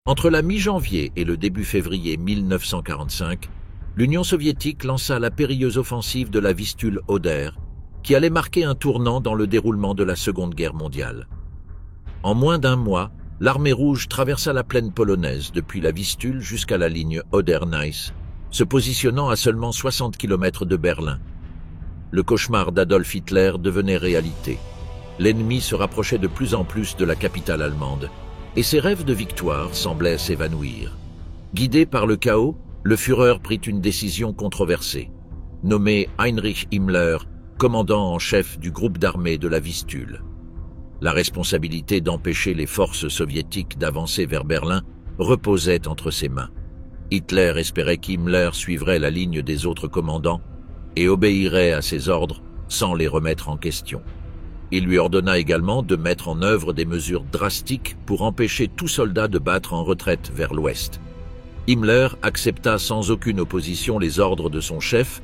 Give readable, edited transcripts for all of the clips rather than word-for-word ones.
Entre la mi-janvier et le début février 1945, l'Union soviétique lança la périlleuse offensive de la Vistule-Oder, qui allait marquer un tournant dans le déroulement de la Seconde Guerre mondiale. En moins d'un mois, l'armée rouge traversa la plaine polonaise depuis la Vistule jusqu'à la ligne Oder-Neisse, se positionnant à seulement 60 km de Berlin. Le cauchemar d'Adolf Hitler devenait réalité. L'ennemi se rapprochait de plus en plus de la capitale allemande, et ses rêves de victoire semblaient s'évanouir. Guidé par le chaos, le Führer prit une décision controversée. Nommé Heinrich Himmler, commandant en chef du groupe d'armée de la Vistule. La responsabilité d'empêcher les forces soviétiques d'avancer vers Berlin reposait entre ses mains. Hitler espérait qu'Himmler suivrait la ligne des autres commandants et obéirait à ses ordres sans les remettre en question. Il lui ordonna également de mettre en œuvre des mesures drastiques pour empêcher tout soldat de battre en retraite vers l'ouest. Himmler accepta sans aucune opposition les ordres de son chef,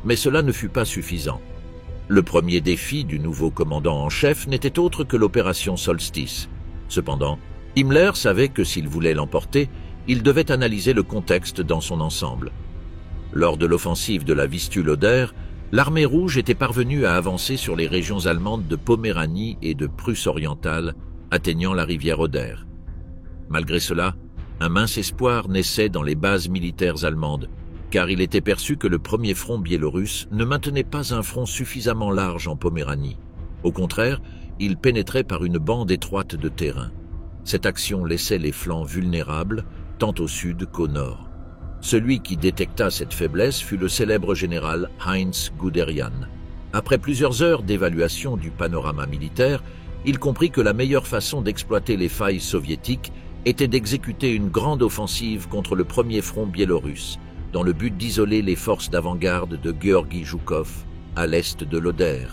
mais cela ne fut pas suffisant. Le premier défi du nouveau commandant en chef n'était autre que l'opération Solstice. Cependant, Himmler savait que s'il voulait l'emporter, il devait analyser le contexte dans son ensemble. Lors de l'offensive de la Vistule-Oder, l'armée rouge était parvenue à avancer sur les régions allemandes de Poméranie et de Prusse orientale, atteignant la rivière Oder. Malgré cela, un mince espoir naissait dans les bases militaires allemandes, car il était perçu que le premier front biélorusse ne maintenait pas un front suffisamment large en Poméranie. Au contraire, il pénétrait par une bande étroite de terrain. Cette action laissait les flancs vulnérables, tant au sud qu'au nord. Celui qui détecta cette faiblesse fut le célèbre général Heinz Guderian. Après plusieurs heures d'évaluation du panorama militaire, il comprit que la meilleure façon d'exploiter les failles soviétiques était d'exécuter une grande offensive contre le premier front biélorusse, dans le but d'isoler les forces d'avant-garde de Georgi Zhukov à l'est de l'Oder.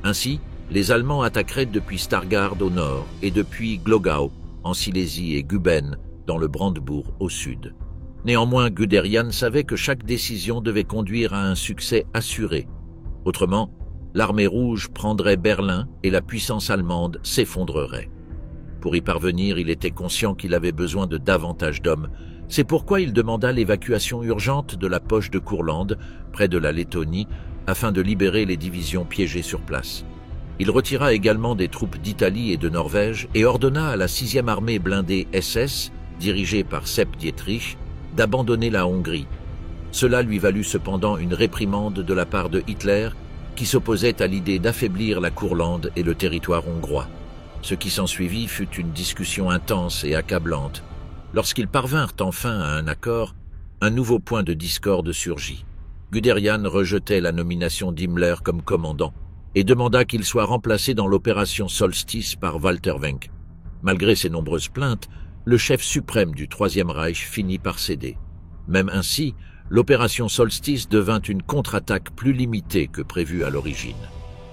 Ainsi, les Allemands attaqueraient depuis Stargard au nord et depuis Glogau en Silésie et Guben dans le Brandebourg au sud. Néanmoins, Guderian savait que chaque décision devait conduire à un succès assuré. Autrement, l'armée rouge prendrait Berlin et la puissance allemande s'effondrerait. Pour y parvenir, il était conscient qu'il avait besoin de davantage d'hommes. C'est pourquoi il demanda l'évacuation urgente de la poche de Courlande, près de la Lettonie, afin de libérer les divisions piégées sur place. Il retira également des troupes d'Italie et de Norvège et ordonna à la 6e armée blindée SS, dirigée par Sepp Dietrich, d'abandonner la Hongrie. Cela lui valut cependant une réprimande de la part de Hitler, qui s'opposait à l'idée d'affaiblir la Courlande et le territoire hongrois. Ce qui s'ensuivit fut une discussion intense et accablante. Lorsqu'ils parvinrent enfin à un accord, un nouveau point de discorde surgit. Guderian rejetait la nomination d'Himmler comme commandant et demanda qu'il soit remplacé dans l'opération Solstice par Walter Wenck. Malgré ses nombreuses plaintes, le chef suprême du Troisième Reich finit par céder. Même ainsi, l'opération Solstice devint une contre-attaque plus limitée que prévue à l'origine.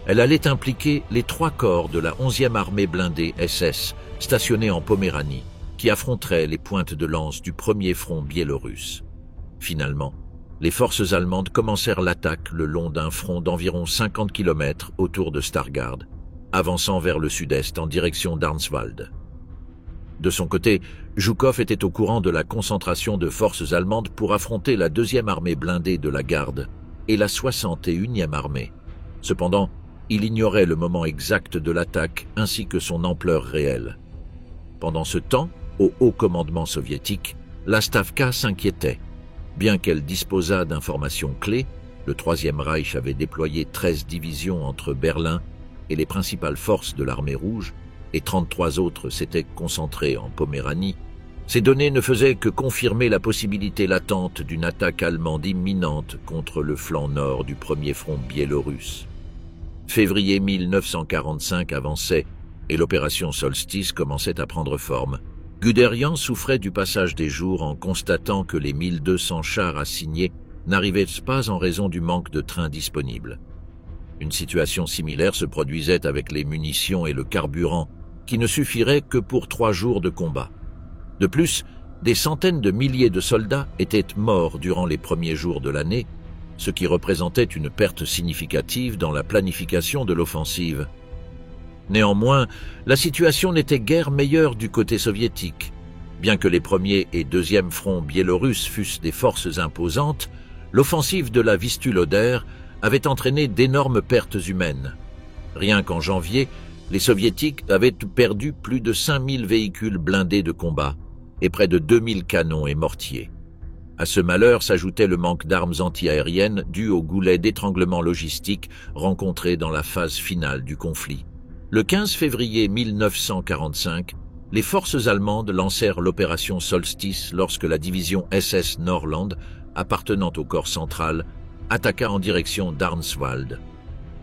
Elle allait impliquer les 3 corps de la 11e armée blindée SS, stationnés en Poméranie, qui affronteraient les pointes de lance du premier front biélorusse. Finalement, les forces allemandes commencèrent l'attaque le long d'un front d'environ 50 km autour de Stargard, avançant vers le sud-est en direction d'Arnswald. De son côté, Zhukov était au courant de la concentration de forces allemandes pour affronter la 2e armée blindée de la Garde et la 61e armée. Cependant, il ignorait le moment exact de l'attaque ainsi que son ampleur réelle. Pendant ce temps, au haut commandement soviétique, la Stavka s'inquiétait. Bien qu'elle disposât d'informations clés, le Troisième Reich avait déployé 13 divisions entre Berlin et les principales forces de l'armée rouge, et 33 autres s'étaient concentrées en Poméranie. Ces données ne faisaient que confirmer la possibilité latente d'une attaque allemande imminente contre le flanc nord du premier front biélorusse. Février 1945 avançait et l'opération Solstice commençait à prendre forme. Guderian souffrait du passage des jours en constatant que les 1200 chars assignés n'arrivaient pas en raison du manque de trains disponibles. Une situation similaire se produisait avec les munitions et le carburant, qui ne suffiraient que pour 3 jours de combat. De plus, des centaines de milliers de soldats étaient morts durant les premiers jours de l'année, ce qui représentait une perte significative dans la planification de l'offensive. Néanmoins, la situation n'était guère meilleure du côté soviétique. Bien que les premiers et deuxièmes fronts biélorusses fussent des forces imposantes, l'offensive de la Vistule-Oder avait entraîné d'énormes pertes humaines. Rien qu'en janvier, les Soviétiques avaient perdu plus de 5000 véhicules blindés de combat et près de 2000 canons et mortiers. À ce malheur s'ajoutait le manque d'armes antiaériennes dû au goulet d'étranglement logistique rencontré dans la phase finale du conflit. Le 15 février 1945, les forces allemandes lancèrent l'opération Solstice lorsque la division SS Norrland, appartenant au corps central, attaqua en direction d'Arnswald.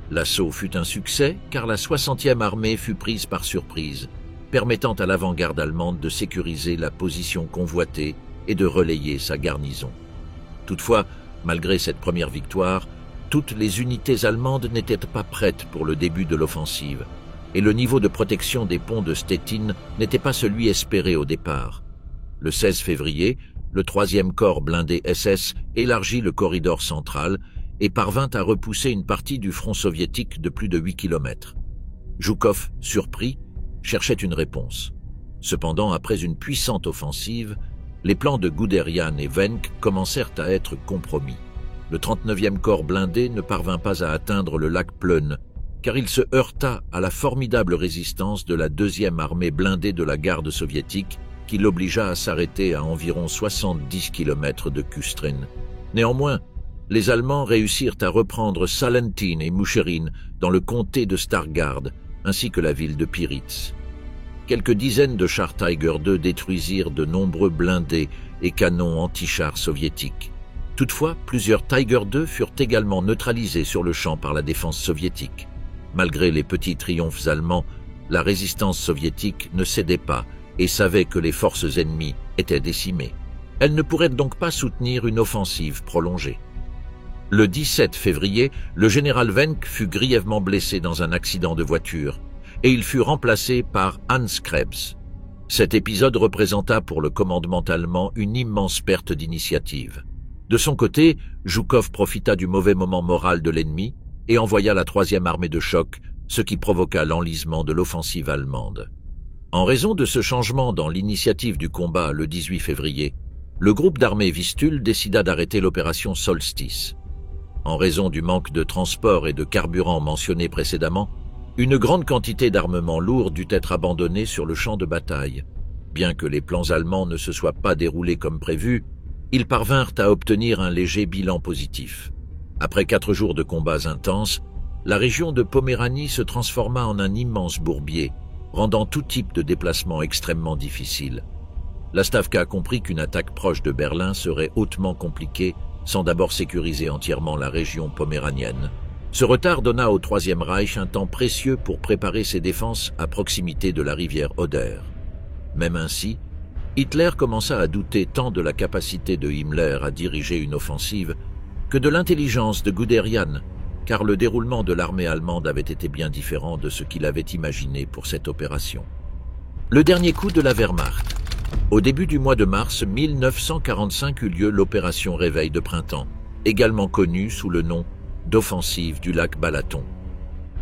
L'assaut fut un succès car la 60e armée fut prise par surprise, permettant à l'avant-garde allemande de sécuriser la position convoitée et de relayer sa garnison. Toutefois, malgré cette première victoire, toutes les unités allemandes n'étaient pas prêtes pour le début de l'offensive, et le niveau de protection des ponts de Stettin n'était pas celui espéré au départ. Le 16 février, le 3e corps blindé SS élargit le corridor central et parvint à repousser une partie du front soviétique de plus de 8 km. Zhukov, surpris, cherchait une réponse. Cependant, après une puissante offensive, les plans de Guderian et Wenck commencèrent à être compromis. Le 39e corps blindé ne parvint pas à atteindre le lac Plön, car il se heurta à la formidable résistance de la 2e armée blindée de la garde soviétique, qui l'obligea à s'arrêter à environ 70 km de Kustrin. Néanmoins, les Allemands réussirent à reprendre Salentin et Mucherin dans le comté de Stargard, ainsi que la ville de Pyritz. Quelques dizaines de chars Tiger II détruisirent de nombreux blindés et canons anti-chars soviétiques. Toutefois, plusieurs Tiger II furent également neutralisés sur le champ par la défense soviétique. Malgré les petits triomphes allemands, la résistance soviétique ne cédait pas et savait que les forces ennemies étaient décimées. Elle ne pourrait donc pas soutenir une offensive prolongée. Le 17 février, le général Wenck fut grièvement blessé dans un accident de voiture et il fut remplacé par Hans Krebs. Cet épisode représenta pour le commandement allemand une immense perte d'initiative. De son côté, Zhukov profita du mauvais moment moral de l'ennemi et envoya la 3e armée de choc, ce qui provoqua l'enlisement de l'offensive allemande. En raison de ce changement dans l'initiative du combat le 18 février, le groupe d'armées Vistule décida d'arrêter l'opération Solstice. En raison du manque de transport et de carburant mentionné précédemment, une grande quantité d'armement lourd dut être abandonnée sur le champ de bataille. Bien que les plans allemands ne se soient pas déroulés comme prévu, ils parvinrent à obtenir un léger bilan positif. Après 4 jours de combats intenses, la région de Poméranie se transforma en un immense bourbier, rendant tout type de déplacement extrêmement difficile. La Stavka comprit qu'une attaque proche de Berlin serait hautement compliquée sans d'abord sécuriser entièrement la région poméranienne. Ce retard donna au Troisième Reich un temps précieux pour préparer ses défenses à proximité de la rivière Oder. Même ainsi, Hitler commença à douter tant de la capacité de Himmler à diriger une offensive que de l'intelligence de Guderian, car le déroulement de l'armée allemande avait été bien différent de ce qu'il avait imaginé pour cette opération. Le dernier coup de la Wehrmacht. Au début du mois de mars 1945 eut lieu l'opération Réveil de printemps, également connue sous le nom d'offensive du lac Balaton.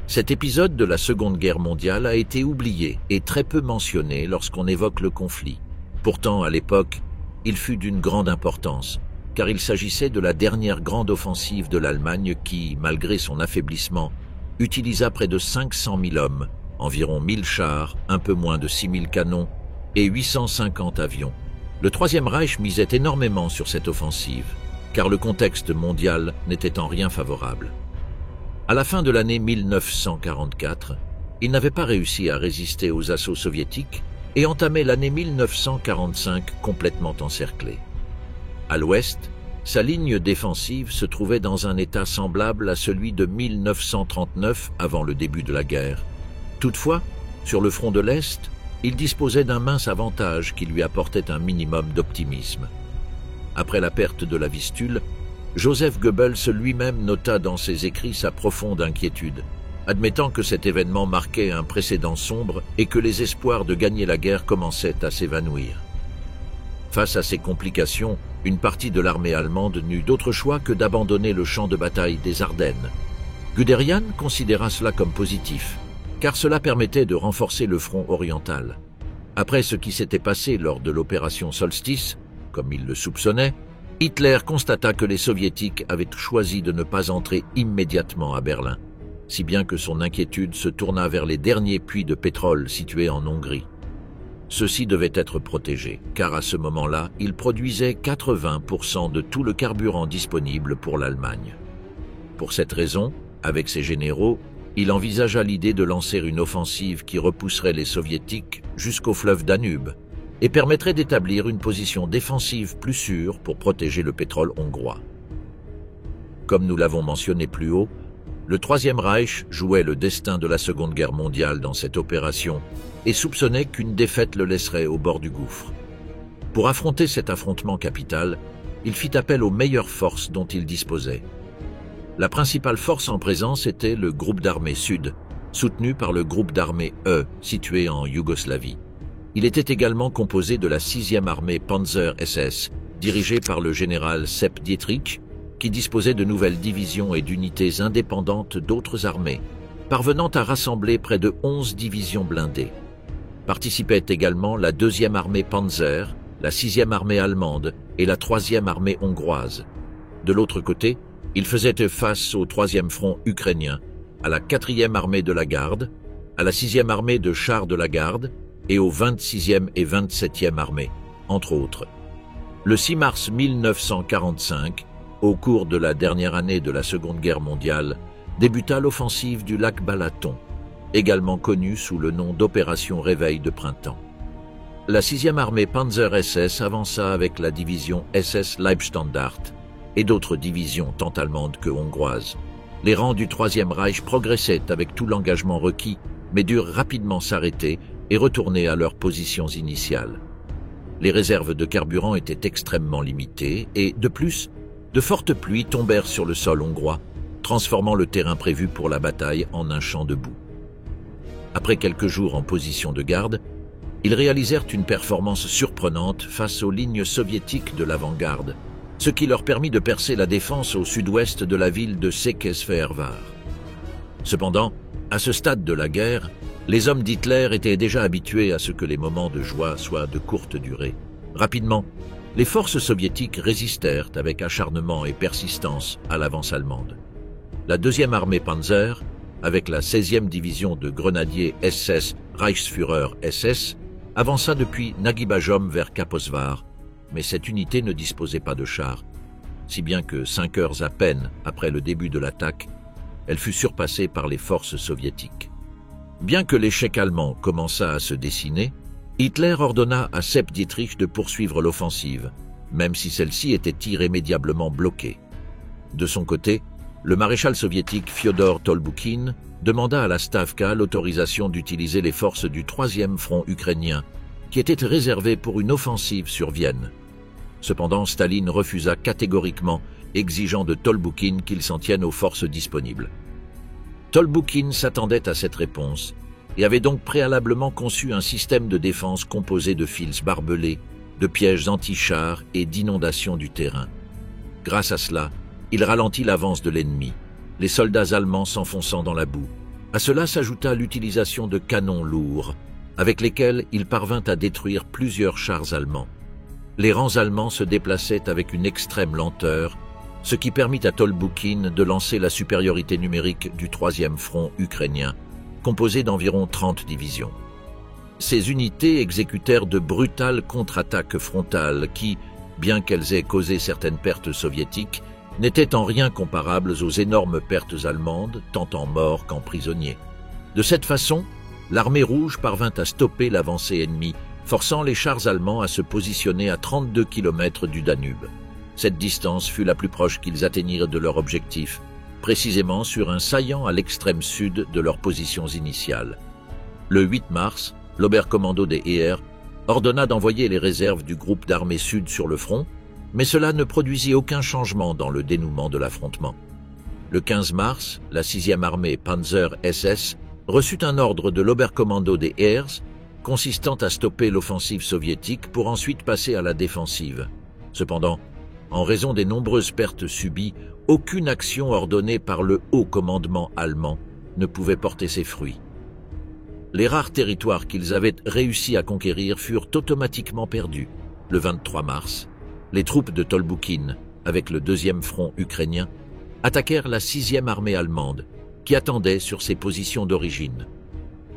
Cet épisode de la Seconde Guerre mondiale a été oublié et très peu mentionné lorsqu'on évoque le conflit. Pourtant, à l'époque, il fut d'une grande importance, car il s'agissait de la dernière grande offensive de l'Allemagne qui, malgré son affaiblissement, utilisa près de 500 000 hommes, environ 1000 chars, un peu moins de 6000 canons et 850 avions. Le Troisième Reich misait énormément sur cette offensive, car le contexte mondial n'était en rien favorable. À la fin de l'année 1944, il n'avait pas réussi à résister aux assauts soviétiques et entamait l'année 1945 complètement encerclé. À l'ouest, sa ligne défensive se trouvait dans un état semblable à celui de 1939 avant le début de la guerre. Toutefois, sur le front de l'Est, il disposait d'un mince avantage qui lui apportait un minimum d'optimisme. Après la perte de la Vistule, Joseph Goebbels lui-même nota dans ses écrits sa profonde inquiétude, admettant que cet événement marquait un précédent sombre et que les espoirs de gagner la guerre commençaient à s'évanouir. Face à ces complications, une partie de l'armée allemande n'eut d'autre choix que d'abandonner le champ de bataille des Ardennes. Guderian considéra cela comme positif, car cela permettait de renforcer le front oriental. Après ce qui s'était passé lors de l'opération Solstice, comme il le soupçonnait, Hitler constata que les Soviétiques avaient choisi de ne pas entrer immédiatement à Berlin, si bien que son inquiétude se tourna vers les derniers puits de pétrole situés en Hongrie. Ceux-ci devaient être protégés, car à ce moment-là, ils produisaient 80% de tout le carburant disponible pour l'Allemagne. Pour cette raison, avec ses généraux, il envisagea l'idée de lancer une offensive qui repousserait les Soviétiques jusqu'au fleuve Danube et permettrait d'établir une position défensive plus sûre pour protéger le pétrole hongrois. Comme nous l'avons mentionné plus haut, le Troisième Reich jouait le destin de la Seconde Guerre mondiale dans cette opération et soupçonnait qu'une défaite le laisserait au bord du gouffre. Pour affronter cet affrontement capital, il fit appel aux meilleures forces dont il disposait. La principale force en présence était le groupe d'armée Sud, soutenu par le groupe d'armée E, situé en Yougoslavie. Il était également composé de la 6e armée Panzer SS, dirigée par le général Sepp Dietrich, qui disposait de nouvelles divisions et d'unités indépendantes d'autres armées, parvenant à rassembler près de 11 divisions blindées. Participaient également la 2e armée Panzer, la 6e armée allemande et la 3e armée hongroise. De l'autre côté, il faisait face au 3e front ukrainien, à la 4e armée de la garde, à la 6e armée de chars de la garde et aux 26e et 27e armées, entre autres. Le 6 mars 1945, au cours de la dernière année de la Seconde Guerre mondiale, débuta l'offensive du lac Balaton, également connue sous le nom d'Opération Réveil de printemps. La 6e armée Panzer SS avança avec la division SS Leibstandart et d'autres divisions tant allemandes que hongroises. Les rangs du Troisième Reich progressaient avec tout l'engagement requis, mais durent rapidement s'arrêter et retourner à leurs positions initiales. Les réserves de carburant étaient extrêmement limitées et, de plus, de fortes pluies tombèrent sur le sol hongrois, transformant le terrain prévu pour la bataille en un champ de boue. Après quelques jours en position de garde, ils réalisèrent une performance surprenante face aux lignes soviétiques de l'avant-garde, ce qui leur permit de percer la défense au sud-ouest de la ville de Székesfehérvár. Cependant, à ce stade de la guerre, les hommes d'Hitler étaient déjà habitués à ce que les moments de joie soient de courte durée. Rapidement, les forces soviétiques résistèrent avec acharnement et persistance à l'avance allemande. La 2e armée Panzer, avec la 16e division de grenadiers SS Reichsführer SS, avança depuis Nagybajom vers Kaposvár, mais cette unité ne disposait pas de chars, si bien que 5 heures à peine après le début de l'attaque, elle fut surpassée par les forces soviétiques. Bien que l'échec allemand commençât à se dessiner, Hitler ordonna à Sepp Dietrich de poursuivre l'offensive, même si celle-ci était irrémédiablement bloquée. De son côté, le maréchal soviétique Fyodor Tolboukhin demanda à la Stavka l'autorisation d'utiliser les forces du 3e front ukrainien, qui étaient réservées pour une offensive sur Vienne. Cependant, Staline refusa catégoriquement, exigeant de Tolboukhin qu'il s'en tienne aux forces disponibles. Tolboukhin s'attendait à cette réponse et avait donc préalablement conçu un système de défense composé de fils barbelés, de pièges anti-chars et d'inondations du terrain. Grâce à cela, il ralentit l'avance de l'ennemi, les soldats allemands s'enfonçant dans la boue. À cela s'ajouta l'utilisation de canons lourds, avec lesquels il parvint à détruire plusieurs chars allemands. Les rangs allemands se déplaçaient avec une extrême lenteur, ce qui permit à Tolboukhin de lancer la supériorité numérique du 3e front ukrainien, composé d'environ 30 divisions. Ces unités exécutèrent de brutales contre-attaques frontales qui, bien qu'elles aient causé certaines pertes soviétiques, n'étaient en rien comparables aux énormes pertes allemandes, tant en morts qu'en prisonniers. De cette façon, l'armée rouge parvint à stopper l'avancée ennemie, forçant les chars allemands à se positionner à 32 km du Danube. Cette distance fut la plus proche qu'ils atteignirent de leur objectif, précisément sur un saillant à l'extrême sud de leurs positions initiales. Le 8 mars, l'Oberkommando des Heer ordonna d'envoyer les réserves du groupe d'armée sud sur le front, mais cela ne produisit aucun changement dans le dénouement de l'affrontement. Le 15 mars, la 6e armée Panzer SS reçut un ordre de l'Oberkommando des Heers consistant à stopper l'offensive soviétique pour ensuite passer à la défensive. Cependant, en raison des nombreuses pertes subies, aucune action ordonnée par le haut commandement allemand ne pouvait porter ses fruits. Les rares territoires qu'ils avaient réussi à conquérir furent automatiquement perdus. Le 23 mars, les troupes de Tolboukine, avec le 2e front ukrainien, attaquèrent la 6e armée allemande, qui attendait sur ses positions d'origine.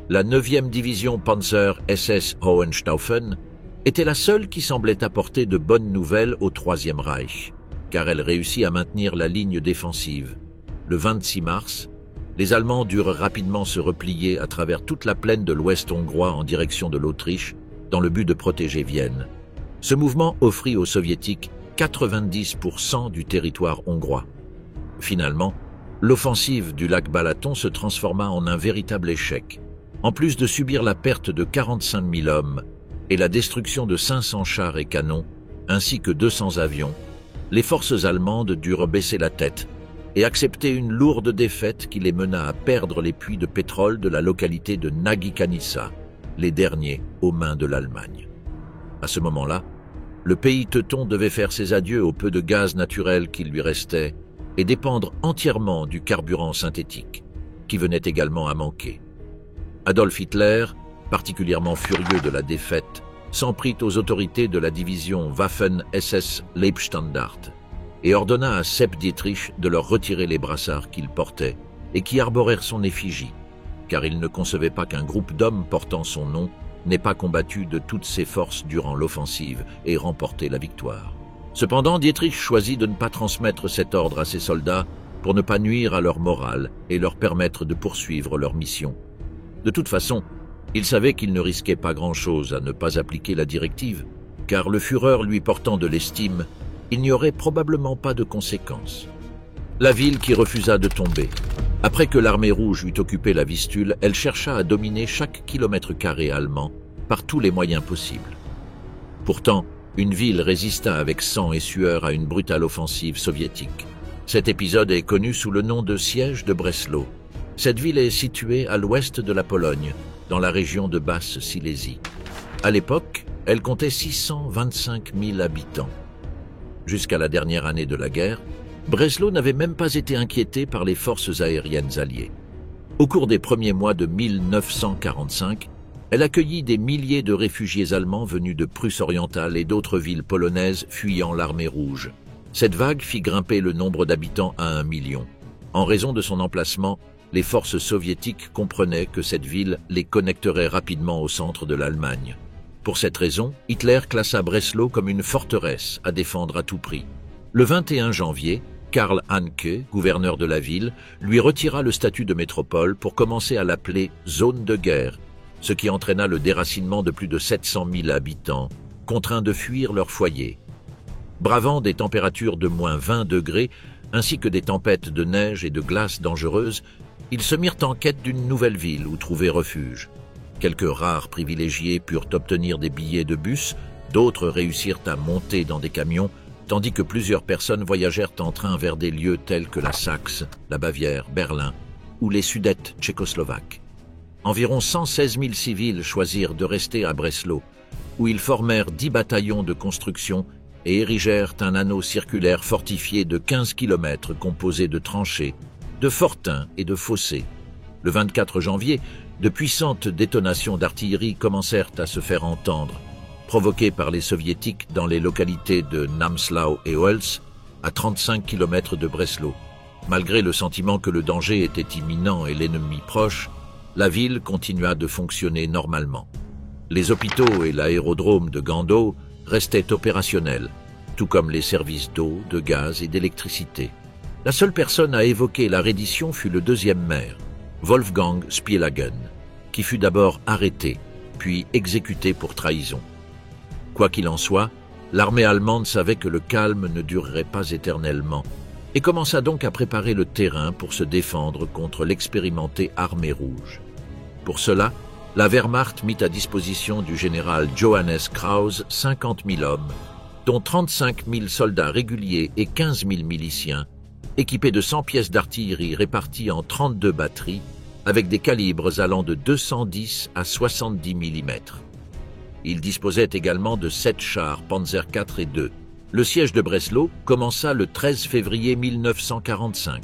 La 9e division Panzer SS Hohenstaufen était la seule qui semblait apporter de bonnes nouvelles au Troisième Reich, car elle réussit à maintenir la ligne défensive. Le 26 mars, les Allemands durent rapidement se replier à travers toute la plaine de l'Ouest hongrois en direction de l'Autriche, dans le but de protéger Vienne. Ce mouvement offrit aux Soviétiques 90% du territoire hongrois. Finalement, l'offensive du lac Balaton se transforma en un véritable échec. En plus de subir la perte de 45 000 hommes et la destruction de 500 chars et canons, ainsi que 200 avions, les forces allemandes durent baisser la tête et accepter une lourde défaite qui les mena à perdre les puits de pétrole de la localité de Nagy-Kanissa, les derniers aux mains de l'Allemagne. À ce moment-là, le pays teuton devait faire ses adieux au peu de gaz naturel qui lui restait et dépendre entièrement du carburant synthétique, qui venait également à manquer. Adolf Hitler, particulièrement furieux de la défaite, s'en prit aux autorités de la division Waffen-SS Leibstandart et ordonna à Sepp Dietrich de leur retirer les brassards qu'il portait et qui arborèrent son effigie, car il ne concevait pas qu'un groupe d'hommes portant son nom n'ait pas combattu de toutes ses forces durant l'offensive et remporté la victoire. Cependant, Dietrich choisit de ne pas transmettre cet ordre à ses soldats pour ne pas nuire à leur morale et leur permettre de poursuivre leur mission. De toute façon, il savait qu'il ne risquait pas grand-chose à ne pas appliquer la directive, car le Führer lui portant de l'estime, il n'y aurait probablement pas de conséquences. La ville qui refusa de tomber. Après que l'armée rouge eut occupé la Vistule, elle chercha à dominer chaque kilomètre carré allemand par tous les moyens possibles. Pourtant, une ville résista avec sang et sueur à une brutale offensive soviétique. Cet épisode est connu sous le nom de siège de Breslau. Cette ville est située à l'ouest de la Pologne, dans la région de Basse-Silésie. À l'époque, elle comptait 625 000 habitants. Jusqu'à la dernière année de la guerre, Breslau n'avait même pas été inquiété par les forces aériennes alliées. Au cours des premiers mois de 1945, elle accueillit des milliers de réfugiés allemands venus de Prusse orientale et d'autres villes polonaises fuyant l'armée rouge. Cette vague fit grimper le nombre d'habitants à 1 million. En raison de son emplacement, les forces soviétiques comprenaient que cette ville les connecterait rapidement au centre de l'Allemagne. Pour cette raison, Hitler classa Breslau comme une forteresse à défendre à tout prix. Le 21 janvier, Karl Hanke, gouverneur de la ville, lui retira le statut de métropole pour commencer à l'appeler « zone de guerre », ce qui entraîna le déracinement de plus de 700 000 habitants, contraints de fuir leur foyer. Bravant des températures de moins 20 degrés, ainsi que des tempêtes de neige et de glace dangereuses, ils se mirent en quête d'une nouvelle ville où trouver refuge. Quelques rares privilégiés purent obtenir des billets de bus, d'autres réussirent à monter dans des camions, tandis que plusieurs personnes voyagèrent en train vers des lieux tels que la Saxe, la Bavière, Berlin ou les Sudètes tchécoslovaques. Environ 116 000 civils choisirent de rester à Breslau, où ils formèrent 10 bataillons de construction et érigèrent un anneau circulaire fortifié de 15 km composé de tranchées, de fortins et de fossés. Le 24 janvier, de puissantes détonations d'artillerie commencèrent à se faire entendre, provoquées par les soviétiques dans les localités de Namslau et Oels, à 35 km de Breslau. Malgré le sentiment que le danger était imminent et l'ennemi proche, la ville continua de fonctionner normalement. Les hôpitaux et l'aérodrome de Gandau restaient opérationnels, tout comme les services d'eau, de gaz et d'électricité. La seule personne à évoquer la reddition fut le deuxième maire, Wolfgang Spielhagen, qui fut d'abord arrêté, puis exécuté pour trahison. Quoi qu'il en soit, l'armée allemande savait que le calme ne durerait pas éternellement et commença donc à préparer le terrain pour se défendre contre l'expérimentée armée rouge. Pour cela, la Wehrmacht mit à disposition du général Johannes Krause 50 000 hommes, dont 35 000 soldats réguliers et 15 000 miliciens, équipés de 100 pièces d'artillerie réparties en 32 batteries, avec des calibres allant de 210 à 70 mm. Il disposait également de 7 chars Panzer IV et II. Le siège de Breslau commença le 13 février 1945.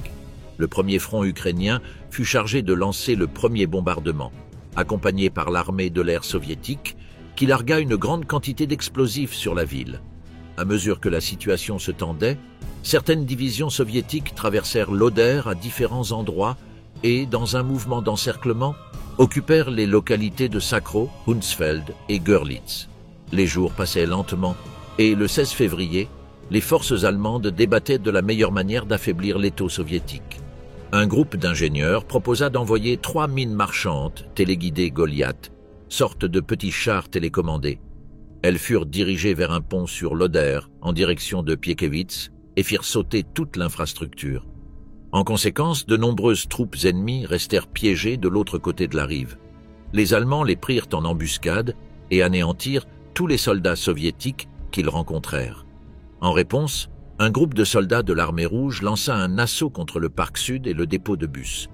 Le premier front ukrainien fut chargé de lancer le premier bombardement. accompagné par l'armée de l'air soviétique, qui largua une grande quantité d'explosifs sur la ville. À mesure que la situation se tendait, certaines divisions soviétiques traversèrent l'Oder à différents endroits et, dans un mouvement d'encerclement, occupèrent les localités de Sakro, Hunsfeld et Görlitz. Les jours passaient lentement et le 16 février, les forces allemandes débattaient de la meilleure manière d'affaiblir l'étau soviétique. Un groupe d'ingénieurs proposa d'envoyer 3 mines marchandes téléguidées Goliath, sorte de petits chars télécommandés. Elles furent dirigées vers un pont sur l'Oder en direction de Piekewitz et firent sauter toute l'infrastructure. En conséquence, de nombreuses troupes ennemies restèrent piégées de l'autre côté de la rive. Les Allemands les prirent en embuscade et anéantirent tous les soldats soviétiques qu'ils rencontrèrent. En réponse, un groupe de soldats de l'armée rouge lança un assaut contre le parc sud et le dépôt de bus.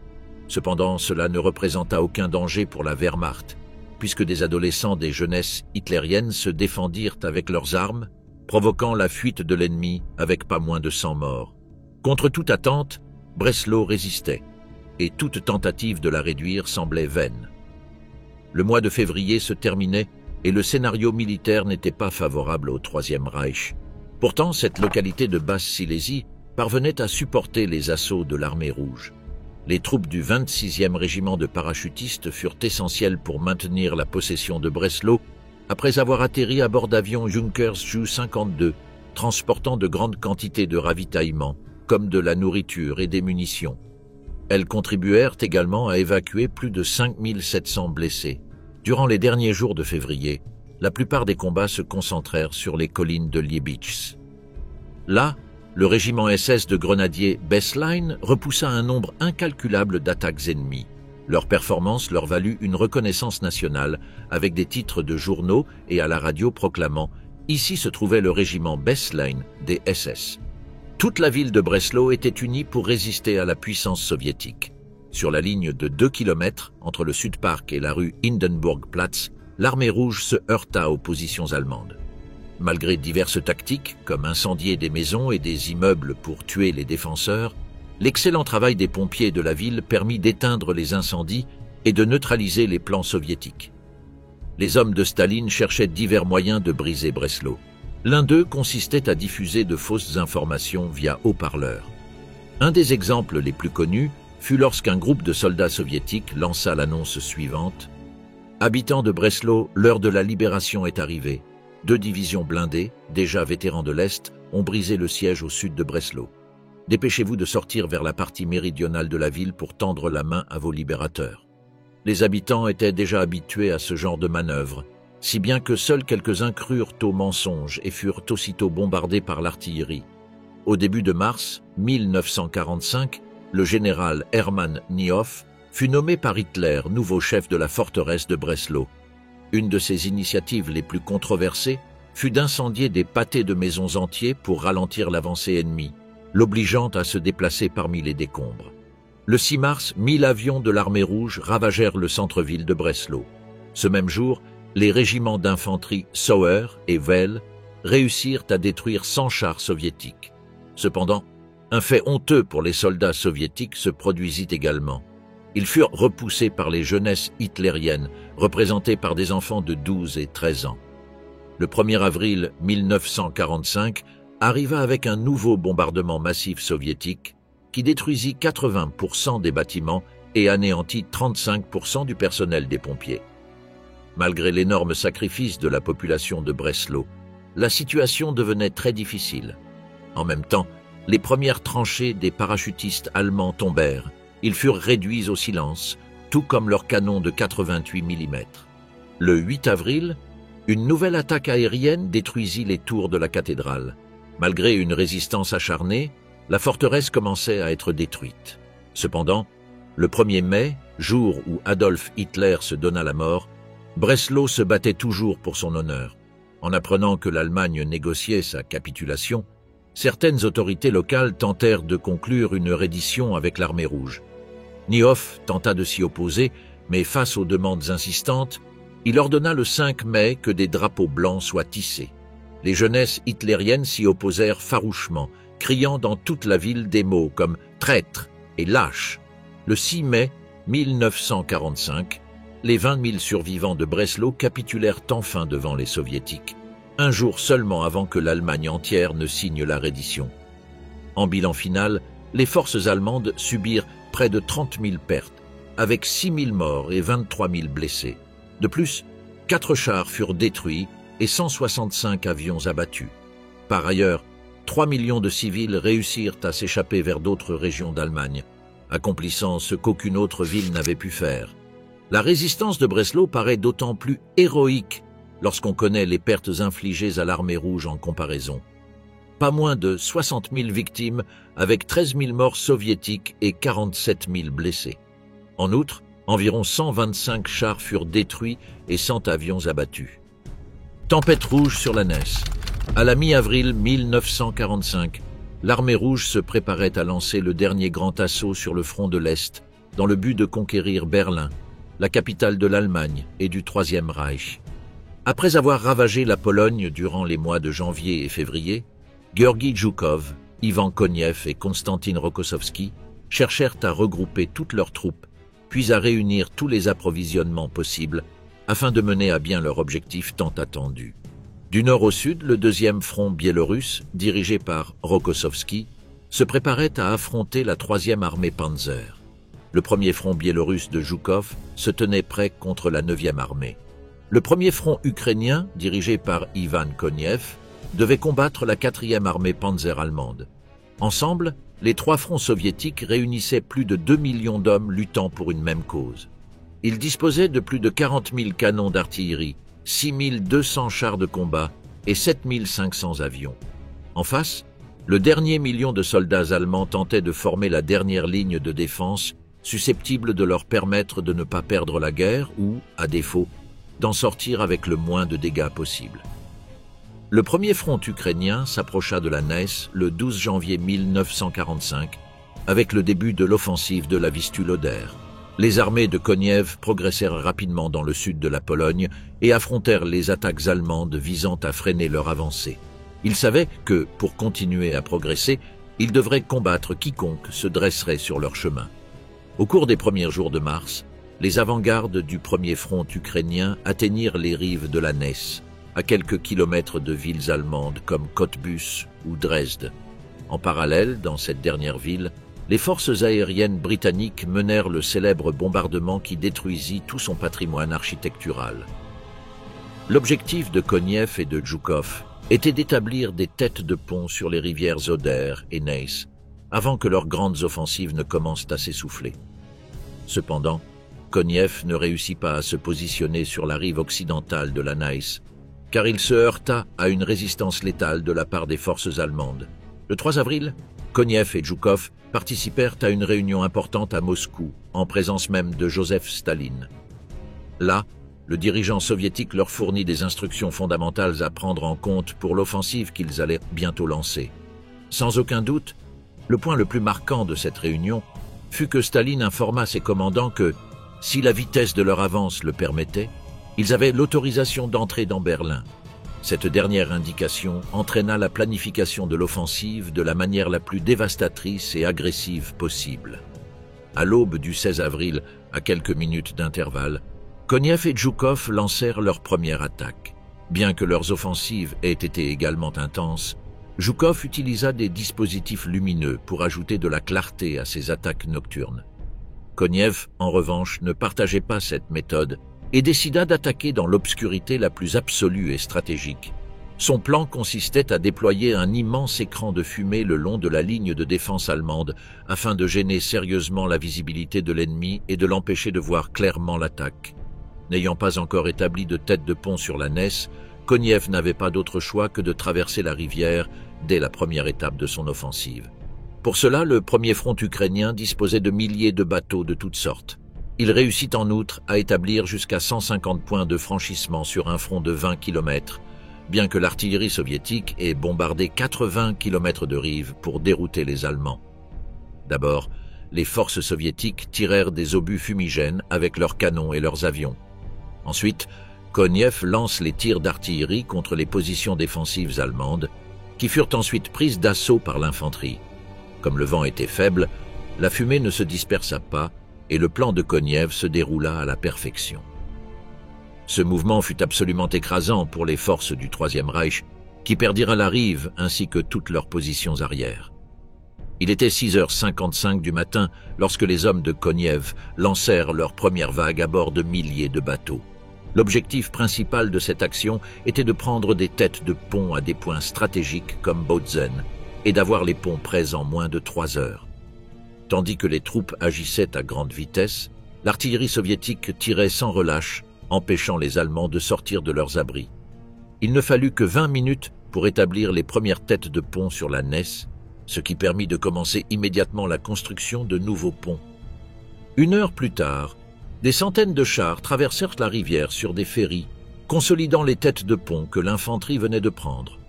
Cependant, cela ne représenta aucun danger pour la Wehrmacht, puisque des adolescents des jeunesses hitlériennes se défendirent avec leurs armes, provoquant la fuite de l'ennemi avec pas moins de 100 morts. Contre toute attente, Breslau résistait, et toute tentative de la réduire semblait vaine. Le mois de février se terminait et le scénario militaire n'était pas favorable au Troisième Reich. Pourtant, cette localité de Basse-Silésie parvenait à supporter les assauts de l'armée rouge. Les troupes du 26e régiment de parachutistes furent essentielles pour maintenir la possession de Breslau après avoir atterri à bord d'avions Junkers Ju-52, transportant de grandes quantités de ravitaillement, comme de la nourriture et des munitions. Elles contribuèrent également à évacuer plus de 5700 blessés. Durant les derniers jours de février, la plupart des combats se concentrèrent sur les collines de Liebitz. Là, le régiment SS de grenadiers Besslein repoussa un nombre incalculable d'attaques ennemies. Leur performance leur valut une reconnaissance nationale avec des titres de journaux et à la radio proclamant « Ici se trouvait le régiment Besslein des SS ». Toute la ville de Breslau était unie pour résister à la puissance soviétique. Sur la ligne de 2 km entre le Südpark et la rue Hindenburgplatz, l'armée rouge se heurta aux positions allemandes. Malgré diverses tactiques, comme incendier des maisons et des immeubles pour tuer les défenseurs, l'excellent travail des pompiers de la ville permit d'éteindre les incendies et de neutraliser les plans soviétiques. Les hommes de Staline cherchaient divers moyens de briser Breslau. L'un d'eux consistait à diffuser de fausses informations via haut-parleurs. Un des exemples les plus connus fut lorsqu'un groupe de soldats soviétiques lança l'annonce suivante « Habitants de Breslau, l'heure de la libération est arrivée. 2 divisions blindées, déjà vétérans de l'Est, ont brisé le siège au sud de Breslau. Dépêchez-vous de sortir vers la partie méridionale de la ville pour tendre la main à vos libérateurs. » Les habitants étaient déjà habitués à ce genre de manœuvre, si bien que seuls quelques-uns crurent au mensonge et furent aussitôt bombardés par l'artillerie. Au début de mars 1945, le général Hermann Niehoff fut nommé par Hitler nouveau chef de la forteresse de Breslau. Une de ses initiatives les plus controversées fut d'incendier des pâtés de maisons entiers pour ralentir l'avancée ennemie, l'obligeant à se déplacer parmi les décombres. Le 6 mars, 1000 avions de l'armée rouge ravagèrent le centre-ville de Breslau. Ce même jour, les régiments d'infanterie Sauer et Wels réussirent à détruire 100 chars soviétiques. Cependant, un fait honteux pour les soldats soviétiques se produisit également. Ils furent repoussés par les jeunesses hitlériennes, représentées par des enfants de 12 et 13 ans. Le 1er avril 1945 arriva avec un nouveau bombardement massif soviétique qui détruisit 80% des bâtiments et anéantit 35% du personnel des pompiers. Malgré l'énorme sacrifice de la population de Breslau, la situation devenait très difficile. En même temps, les premières tranchées des parachutistes allemands tombèrent. Ils furent réduits au silence, tout comme leurs canons de 88 mm. Le 8 avril, une nouvelle attaque aérienne détruisit les tours de la cathédrale. Malgré une résistance acharnée, la forteresse commençait à être détruite. Cependant, le 1er mai, jour où Adolf Hitler se donna la mort, Breslau se battait toujours pour son honneur. En apprenant que l'Allemagne négociait sa capitulation, certaines autorités locales tentèrent de conclure une reddition avec l'armée rouge. Niehoff tenta de s'y opposer, mais face aux demandes insistantes, il ordonna le 5 mai que des drapeaux blancs soient tissés. Les jeunesses hitlériennes s'y opposèrent farouchement, criant dans toute la ville des mots comme « traître » et « lâche ». Le 6 mai 1945, les 20 000 survivants de Breslau capitulèrent enfin devant les Soviétiques, un jour seulement avant que l'Allemagne entière ne signe la reddition. En bilan final, les forces allemandes subirent près de 30 000 pertes, avec 6 000 morts et 23 000 blessés. De plus, 4 chars furent détruits et 165 avions abattus. Par ailleurs, 3 millions de civils réussirent à s'échapper vers d'autres régions d'Allemagne, accomplissant ce qu'aucune autre ville n'avait pu faire. La résistance de Breslau paraît d'autant plus héroïque lorsqu'on connaît les pertes infligées à l'armée rouge en comparaison. Pas moins de 60 000 victimes avec 13 000 morts soviétiques et 47 000 blessés. En outre, environ 125 chars furent détruits et 100 avions abattus. Tempête rouge sur la Ness. À la mi-avril 1945, l'armée rouge se préparait à lancer le dernier grand assaut sur le front de l'Est, dans le but de conquérir Berlin, la capitale de l'Allemagne et du Troisième Reich. Après avoir ravagé la Pologne durant les mois de janvier et février, Georgi Zhukov, Ivan Koniev et Konstantin Rokossovski cherchèrent à regrouper toutes leurs troupes, puis à réunir tous les approvisionnements possibles afin de mener à bien leur objectif tant attendu. Du nord au sud, le deuxième front biélorusse, dirigé par Rokossovski, se préparait à affronter la troisième armée Panzer. Le premier front biélorusse de Zhukov se tenait prêt contre la 9e armée. Le premier front ukrainien, dirigé par Ivan Koniev, devait combattre la 4e armée Panzer allemande. Ensemble, les 3 fronts soviétiques réunissaient plus de 2 millions d'hommes luttant pour une même cause. Ils disposaient de plus de 40 000 canons d'artillerie, 6 200 chars de combat et 7 500 avions. En face, le dernier million de soldats allemands tentait de former la dernière ligne de défense susceptible de leur permettre de ne pas perdre la guerre ou, à défaut, d'en sortir avec le moins de dégâts possible. Le premier front ukrainien s'approcha de la Ness le 12 janvier 1945 avec le début de l'offensive de la Vistule-Oder. Les armées de Koniev progressèrent rapidement dans le sud de la Pologne et affrontèrent les attaques allemandes visant à freiner leur avancée. Ils savaient que, pour continuer à progresser, ils devraient combattre quiconque se dresserait sur leur chemin. Au cours des premiers jours de mars, les avant-gardes du premier front ukrainien atteignirent les rives de la Ness, à quelques kilomètres de villes allemandes comme Cottbus ou Dresde. En parallèle, dans cette dernière ville, les forces aériennes britanniques menèrent le célèbre bombardement qui détruisit tout son patrimoine architectural. L'objectif de Koniev et de Zhukov était d'établir des têtes de pont sur les rivières Oder et Neisse, avant que leurs grandes offensives ne commencent à s'essouffler. Cependant, Koniev ne réussit pas à se positionner sur la rive occidentale de la Neisse, car il se heurta à une résistance létale de la part des forces allemandes. Le 3 avril, Koniev et Zhukov participèrent à une réunion importante à Moscou, en présence même de Joseph Staline. Là, le dirigeant soviétique leur fournit des instructions fondamentales à prendre en compte pour l'offensive qu'ils allaient bientôt lancer. Sans aucun doute, le point le plus marquant de cette réunion fut que Staline informa ses commandants que, si la vitesse de leur avance le permettait, ils avaient l'autorisation d'entrer dans Berlin. Cette dernière indication entraîna la planification de l'offensive de la manière la plus dévastatrice et agressive possible. À l'aube du 16 avril, à quelques minutes d'intervalle, Koniev et Zhukov lancèrent leur première attaque. Bien que leurs offensives aient été également intenses, Zhukov utilisa des dispositifs lumineux pour ajouter de la clarté à ses attaques nocturnes. Koniev, en revanche, ne partageait pas cette méthode et décida d'attaquer dans l'obscurité la plus absolue et stratégique. Son plan consistait à déployer un immense écran de fumée le long de la ligne de défense allemande afin de gêner sérieusement la visibilité de l'ennemi et de l'empêcher de voir clairement l'attaque. N'ayant pas encore établi de tête de pont sur la Ness, Koniev n'avait pas d'autre choix que de traverser la rivière dès la première étape de son offensive. Pour cela, le premier front ukrainien disposait de milliers de bateaux de toutes sortes. Il réussit en outre à établir jusqu'à 150 points de franchissement sur un front de 20 km, bien que l'artillerie soviétique ait bombardé 80 km de rive pour dérouter les Allemands. D'abord, les forces soviétiques tirèrent des obus fumigènes avec leurs canons et leurs avions. Ensuite, Koniev lance les tirs d'artillerie contre les positions défensives allemandes, qui furent ensuite prises d'assaut par l'infanterie. Comme le vent était faible, la fumée ne se dispersa pas et le plan de Koniev se déroula à la perfection. Ce mouvement fut absolument écrasant pour les forces du Troisième Reich, qui perdirent la rive ainsi que toutes leurs positions arrière. Il était 6h55 du matin lorsque les hommes de Koniev lancèrent leur première vague à bord de milliers de bateaux. L'objectif principal de cette action était de prendre des têtes de pont à des points stratégiques comme Bautzen et d'avoir les ponts prêts en moins de 3 heures. Tandis que les troupes agissaient à grande vitesse, l'artillerie soviétique tirait sans relâche, empêchant les Allemands de sortir de leurs abris. Il ne fallut que 20 minutes pour établir les premières têtes de pont sur la Ness, ce qui permit de commencer immédiatement la construction de nouveaux ponts. 1 heure plus tard, des centaines de chars traversèrent la rivière sur des ferrys, consolidant les têtes de pont que l'infanterie venait de prendre.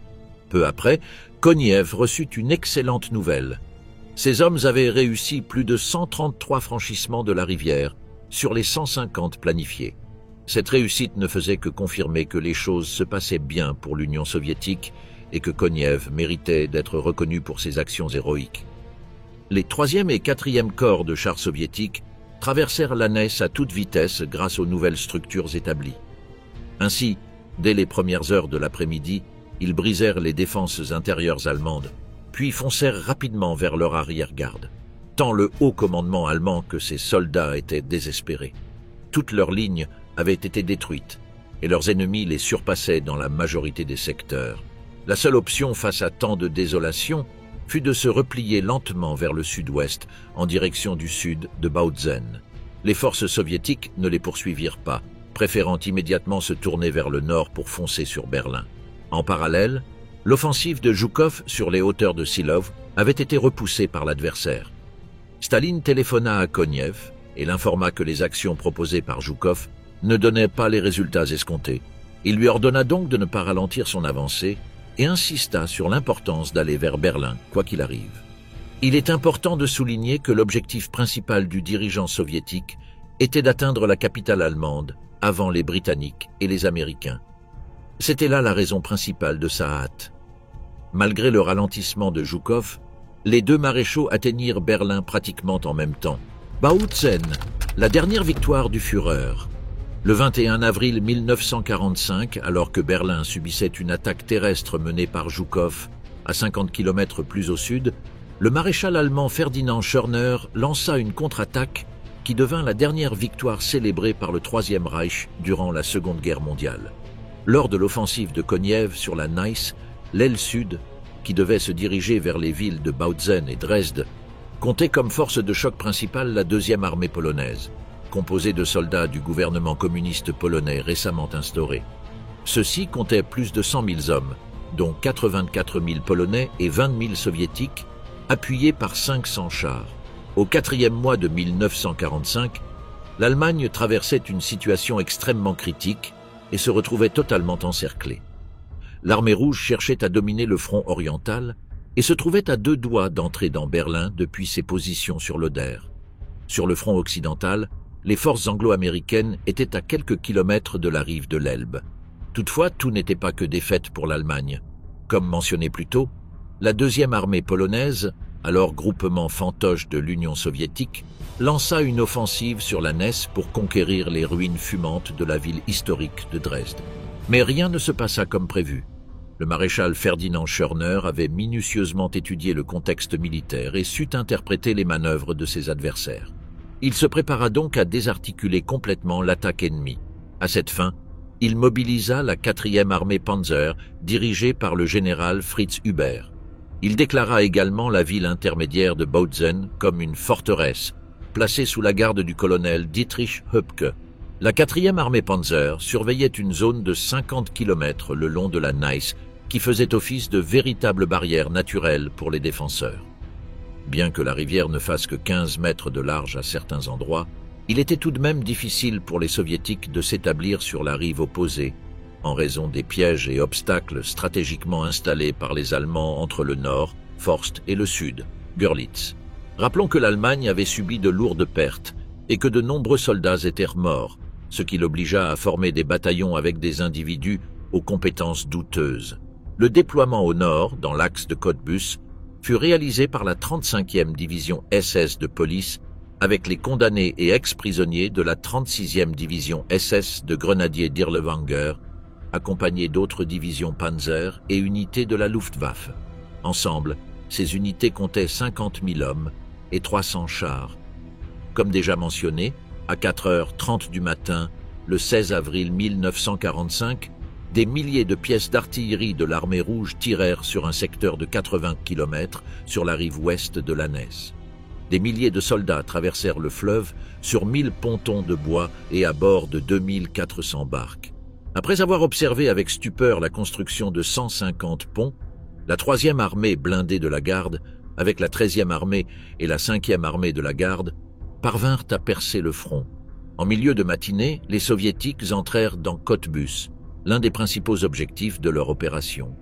Peu après, Koniev reçut une excellente nouvelle. Ses hommes avaient réussi plus de 133 franchissements de la rivière sur les 150 planifiés. Cette réussite ne faisait que confirmer que les choses se passaient bien pour l'Union soviétique et que Koniev méritait d'être reconnu pour ses actions héroïques. Les 3e et 4e corps de chars soviétiques traversèrent la Ness à toute vitesse grâce aux nouvelles structures établies. Ainsi, dès les premières heures de l'après-midi, ils brisèrent les défenses intérieures allemandes, puis foncèrent rapidement vers leur arrière-garde. Tant le haut commandement allemand que ses soldats étaient désespérés. Toutes leurs lignes avaient été détruites, et leurs ennemis les surpassaient dans la majorité des secteurs. La seule option face à tant de désolation fut de se replier lentement vers le sud-ouest, en direction du sud de Bautzen. Les forces soviétiques ne les poursuivirent pas, préférant immédiatement se tourner vers le nord pour foncer sur Berlin. En parallèle, l'offensive de Zhukov sur les hauteurs de Silov avait été repoussée par l'adversaire. Staline téléphona à Koniev et l'informa que les actions proposées par Zhukov ne donnaient pas les résultats escomptés. Il lui ordonna donc de ne pas ralentir son avancée et insista sur l'importance d'aller vers Berlin, quoi qu'il arrive. Il est important de souligner que l'objectif principal du dirigeant soviétique était d'atteindre la capitale allemande avant les Britanniques et les Américains. C'était là la raison principale de sa hâte. Malgré le ralentissement de Zhukov, les deux maréchaux atteignirent Berlin pratiquement en même temps. Bautzen, la dernière victoire du Führer. Le 21 avril 1945, alors que Berlin subissait une attaque terrestre menée par Zhukov à 50 km plus au sud, le maréchal allemand Ferdinand Schörner lança une contre-attaque qui devint la dernière victoire célébrée par le Troisième Reich durant la Seconde Guerre mondiale. Lors de l'offensive de Koniev sur la Neiss, l'aile sud, qui devait se diriger vers les villes de Bautzen et Dresde, comptait comme force de choc principale la 2e armée polonaise, composée de soldats du gouvernement communiste polonais récemment instauré. Ceux-ci comptaient plus de 100 000 hommes, dont 84 000 Polonais et 20 000 Soviétiques, appuyés par 500 chars. Au 4e mois de 1945, l'Allemagne traversait une situation extrêmement critique et se retrouvait totalement encerclée. L'armée rouge cherchait à dominer le front oriental et se trouvait à 2 doigts d'entrer dans Berlin depuis ses positions sur l'Oder. Sur le front occidental, les forces anglo-américaines étaient à quelques kilomètres de la rive de l'Elbe. Toutefois, tout n'était pas que défaite pour l'Allemagne. Comme mentionné plus tôt, la 2e armée polonaise, alors groupement fantoche de l'Union soviétique, lança une offensive sur la Ness pour conquérir les ruines fumantes de la ville historique de Dresde. Mais rien ne se passa comme prévu. Le maréchal Ferdinand Schörner avait minutieusement étudié le contexte militaire et sut interpréter les manœuvres de ses adversaires. Il se prépara donc à désarticuler complètement l'attaque ennemie. À cette fin, il mobilisa la 4e armée Panzer, dirigée par le général Fritz Huber. Il déclara également la ville intermédiaire de Bautzen comme une forteresse, placée sous la garde du colonel Dietrich Höpke. La 4e armée Panzer surveillait une zone de 50 km le long de la Neiss, qui faisait office de véritable barrière naturelle pour les défenseurs. Bien que la rivière ne fasse que 15 mètres de large à certains endroits, il était tout de même difficile pour les soviétiques de s'établir sur la rive opposée, en raison des pièges et obstacles stratégiquement installés par les Allemands entre le nord, Forst, et le sud, Görlitz. Rappelons que l'Allemagne avait subi de lourdes pertes et que de nombreux soldats étaient morts, ce qui l'obligea à former des bataillons avec des individus aux compétences douteuses. Le déploiement au nord, dans l'axe de Cottbus, fut réalisé par la 35e division SS de police avec les condamnés et ex-prisonniers de la 36e division SS de grenadiers d'Irlewanger, accompagnés d'autres divisions Panzer et unités de la Luftwaffe. Ensemble, ces unités comptaient 50 000 hommes et 300 chars. Comme déjà mentionné, à 4h30 du matin, le 16 avril 1945, des milliers de pièces d'artillerie de l'armée rouge tirèrent sur un secteur de 80 km sur la rive ouest de la Ness. Des milliers de soldats traversèrent le fleuve sur 1000 pontons de bois et à bord de 2400 barques. Après avoir observé avec stupeur la construction de 150 ponts, la 3e armée blindée de la garde, avec la 13e armée et la 5e armée de la garde, parvinrent à percer le front. En milieu de matinée, les soviétiques entrèrent dans Cottbus, l'un des principaux objectifs de leur opération.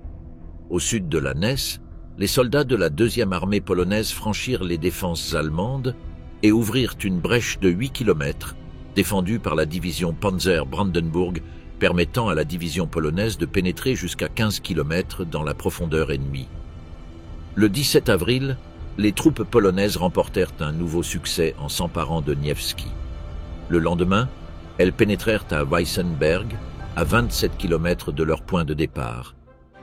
Au sud de la Ness, les soldats de la 2e armée polonaise franchirent les défenses allemandes et ouvrirent une brèche de 8 km, défendue par la division Panzer Brandenburg, permettant à la division polonaise de pénétrer jusqu'à 15 km dans la profondeur ennemie. Le 17 avril, les troupes polonaises remportèrent un nouveau succès en s'emparant de Niewski. Le lendemain, elles pénétrèrent à Weissenberg, à 27 km de leur point de départ.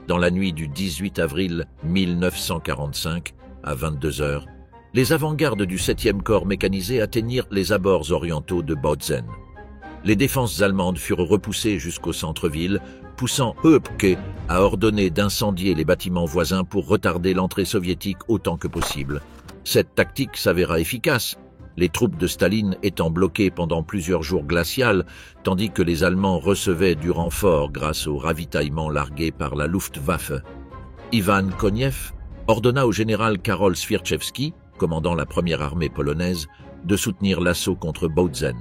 Dans la nuit du 18 avril 1945, à 22h, les avant-gardes du 7e corps mécanisé atteignirent les abords orientaux de Bautzen. Les défenses allemandes furent repoussées jusqu'au centre-ville, poussant Höpke à ordonner d'incendier les bâtiments voisins pour retarder l'entrée soviétique autant que possible. Cette tactique s'avéra efficace, les troupes de Staline étant bloquées pendant plusieurs jours glaciales, tandis que les Allemands recevaient du renfort grâce au ravitaillement largué par la Luftwaffe. Ivan Koniev ordonna au général Karol Swierczewski, commandant la 1re armée polonaise, de soutenir l'assaut contre Bautzen.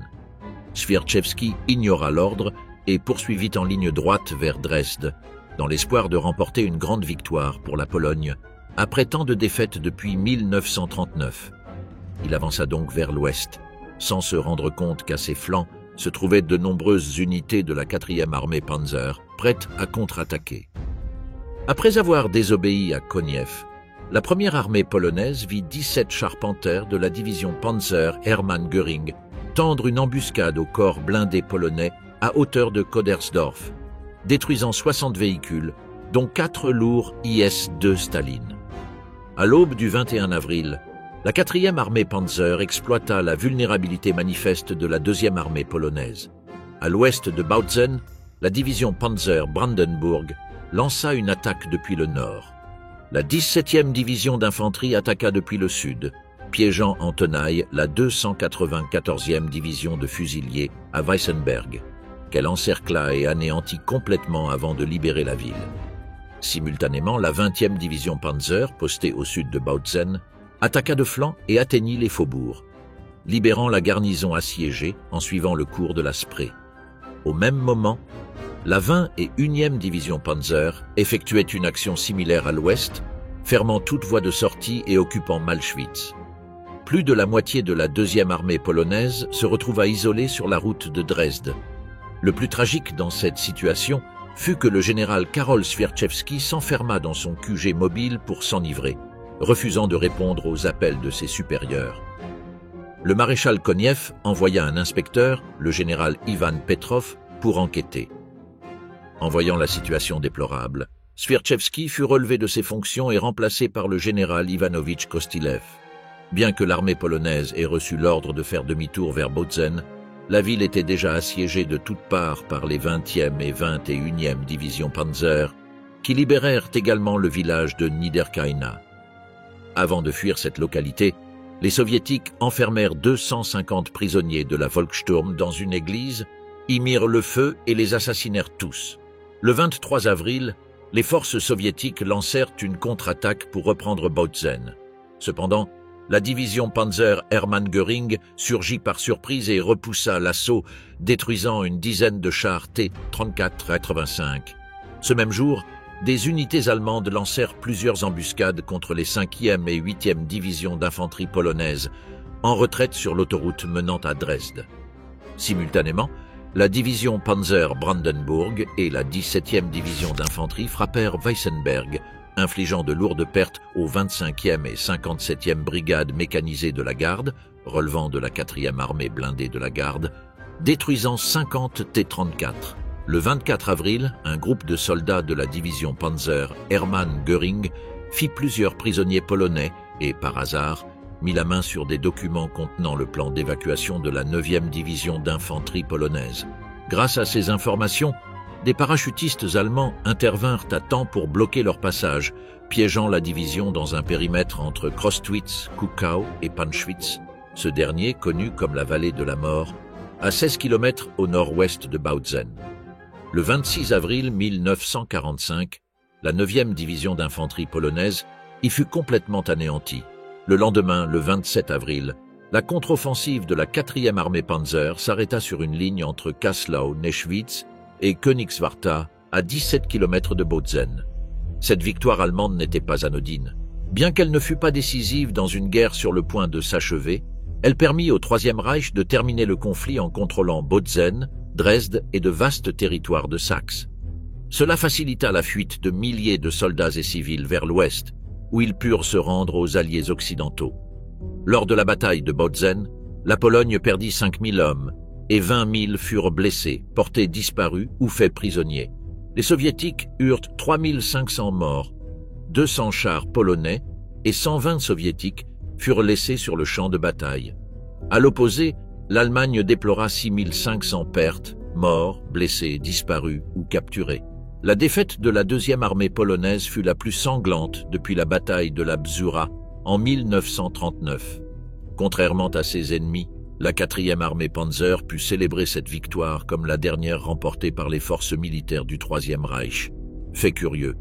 Swierczewski ignora l'ordre et poursuivit en ligne droite vers Dresde, dans l'espoir de remporter une grande victoire pour la Pologne, après tant de défaites depuis 1939. Il avança donc vers l'ouest, sans se rendre compte qu'à ses flancs se trouvaient de nombreuses unités de la 4e armée Panzer, prêtes à contre-attaquer. Après avoir désobéi à Koniev, la 1re armée polonaise vit 17 charpenters de la division Panzer Hermann Göring tendre une embuscade au corps blindé polonais à hauteur de Kodersdorf, détruisant 60 véhicules, dont 4 lourds IS-2 Staline. À l'aube du 21 avril, la 4e armée Panzer exploita la vulnérabilité manifeste de la 2e armée polonaise. À l'ouest de Bautzen, la division Panzer Brandenburg lança une attaque depuis le nord. La 17e division d'infanterie attaqua depuis le sud, piégeant en tenaille la 294e division de fusiliers à Weissenberg, qu'elle encercla et anéantit complètement avant de libérer la ville. Simultanément, la 20e division Panzer, postée au sud de Bautzen, attaqua de flanc et atteignit les faubourgs, libérant la garnison assiégée en suivant le cours de la Spree. Au même moment, la 21e division Panzer effectuait une action similaire à l'ouest, fermant toute voie de sortie et occupant Malschwitz. Plus de la moitié de la 2e armée polonaise se retrouva isolée sur la route de Dresde. Le plus tragique dans cette situation fut que le général Karol Swierczewski s'enferma dans son QG mobile pour s'enivrer, refusant de répondre aux appels de ses supérieurs. Le maréchal Koniev envoya un inspecteur, le général Ivan Petrov, pour enquêter. En voyant la situation déplorable, Swierczewski fut relevé de ses fonctions et remplacé par le général Ivanovich Kostylev. Bien que l'armée polonaise ait reçu l'ordre de faire demi-tour vers Bautzen, la ville était déjà assiégée de toutes parts par les 20e et 21e divisions Panzer, qui libérèrent également le village de Niederkaina. Avant de fuir cette localité, les soviétiques enfermèrent 250 prisonniers de la Volkssturm dans une église, y mirent le feu et les assassinèrent tous. Le 23 avril, les forces soviétiques lancèrent une contre-attaque pour reprendre Bautzen. Cependant, la division Panzer Hermann Göring surgit par surprise et repoussa l'assaut, détruisant une dizaine de chars T-34-85. Ce même jour, des unités allemandes lancèrent plusieurs embuscades contre les 5e et 8e divisions d'infanterie polonaises, en retraite sur l'autoroute menant à Dresde. Simultanément, la division Panzer Brandenburg et la 17e division d'infanterie frappèrent Weissenberg, infligeant de lourdes pertes aux 25e et 57e brigades mécanisées de la garde, relevant de la 4e armée blindée de la garde, détruisant 50 T-34. Le 24 avril, un groupe de soldats de la division Panzer Hermann Göring fit plusieurs prisonniers polonais et, par hasard, mit la main sur des documents contenant le plan d'évacuation de la 9e division d'infanterie polonaise. Grâce à ces informations, des parachutistes allemands intervinrent à temps pour bloquer leur passage, piégeant la division dans un périmètre entre Crostwitz, Kuckau et Panschwitz, ce dernier connu comme la vallée de la mort, à 16 km au nord-ouest de Bautzen. Le 26 avril 1945, la 9e division d'infanterie polonaise y fut complètement anéantie. Le lendemain, le 27 avril, la contre-offensive de la 4e armée Panzer s'arrêta sur une ligne entre Kaslau-Neschwitz et Königswarta, à 17 km de Bautzen. Cette victoire allemande n'était pas anodine. Bien qu'elle ne fût pas décisive dans une guerre sur le point de s'achever, elle permit au Troisième Reich de terminer le conflit en contrôlant Bautzen, Dresde et de vastes territoires de Saxe. Cela facilita la fuite de milliers de soldats et civils vers l'ouest, où ils purent se rendre aux alliés occidentaux. Lors de la bataille de Bautzen, la Pologne perdit 5000 hommes et 20 000 furent blessés, portés disparus ou faits prisonniers. Les Soviétiques eurent 3500 morts, 200 chars polonais et 120 Soviétiques furent laissés sur le champ de bataille. À l'opposé, l'Allemagne déplora 6500 pertes, morts, blessés, disparus ou capturés. La défaite de la 2e armée polonaise fut la plus sanglante depuis la bataille de la Bzura en 1939. Contrairement à ses ennemis, la 4e armée Panzer put célébrer cette victoire comme la dernière remportée par les forces militaires du Troisième Reich. Fait curieux,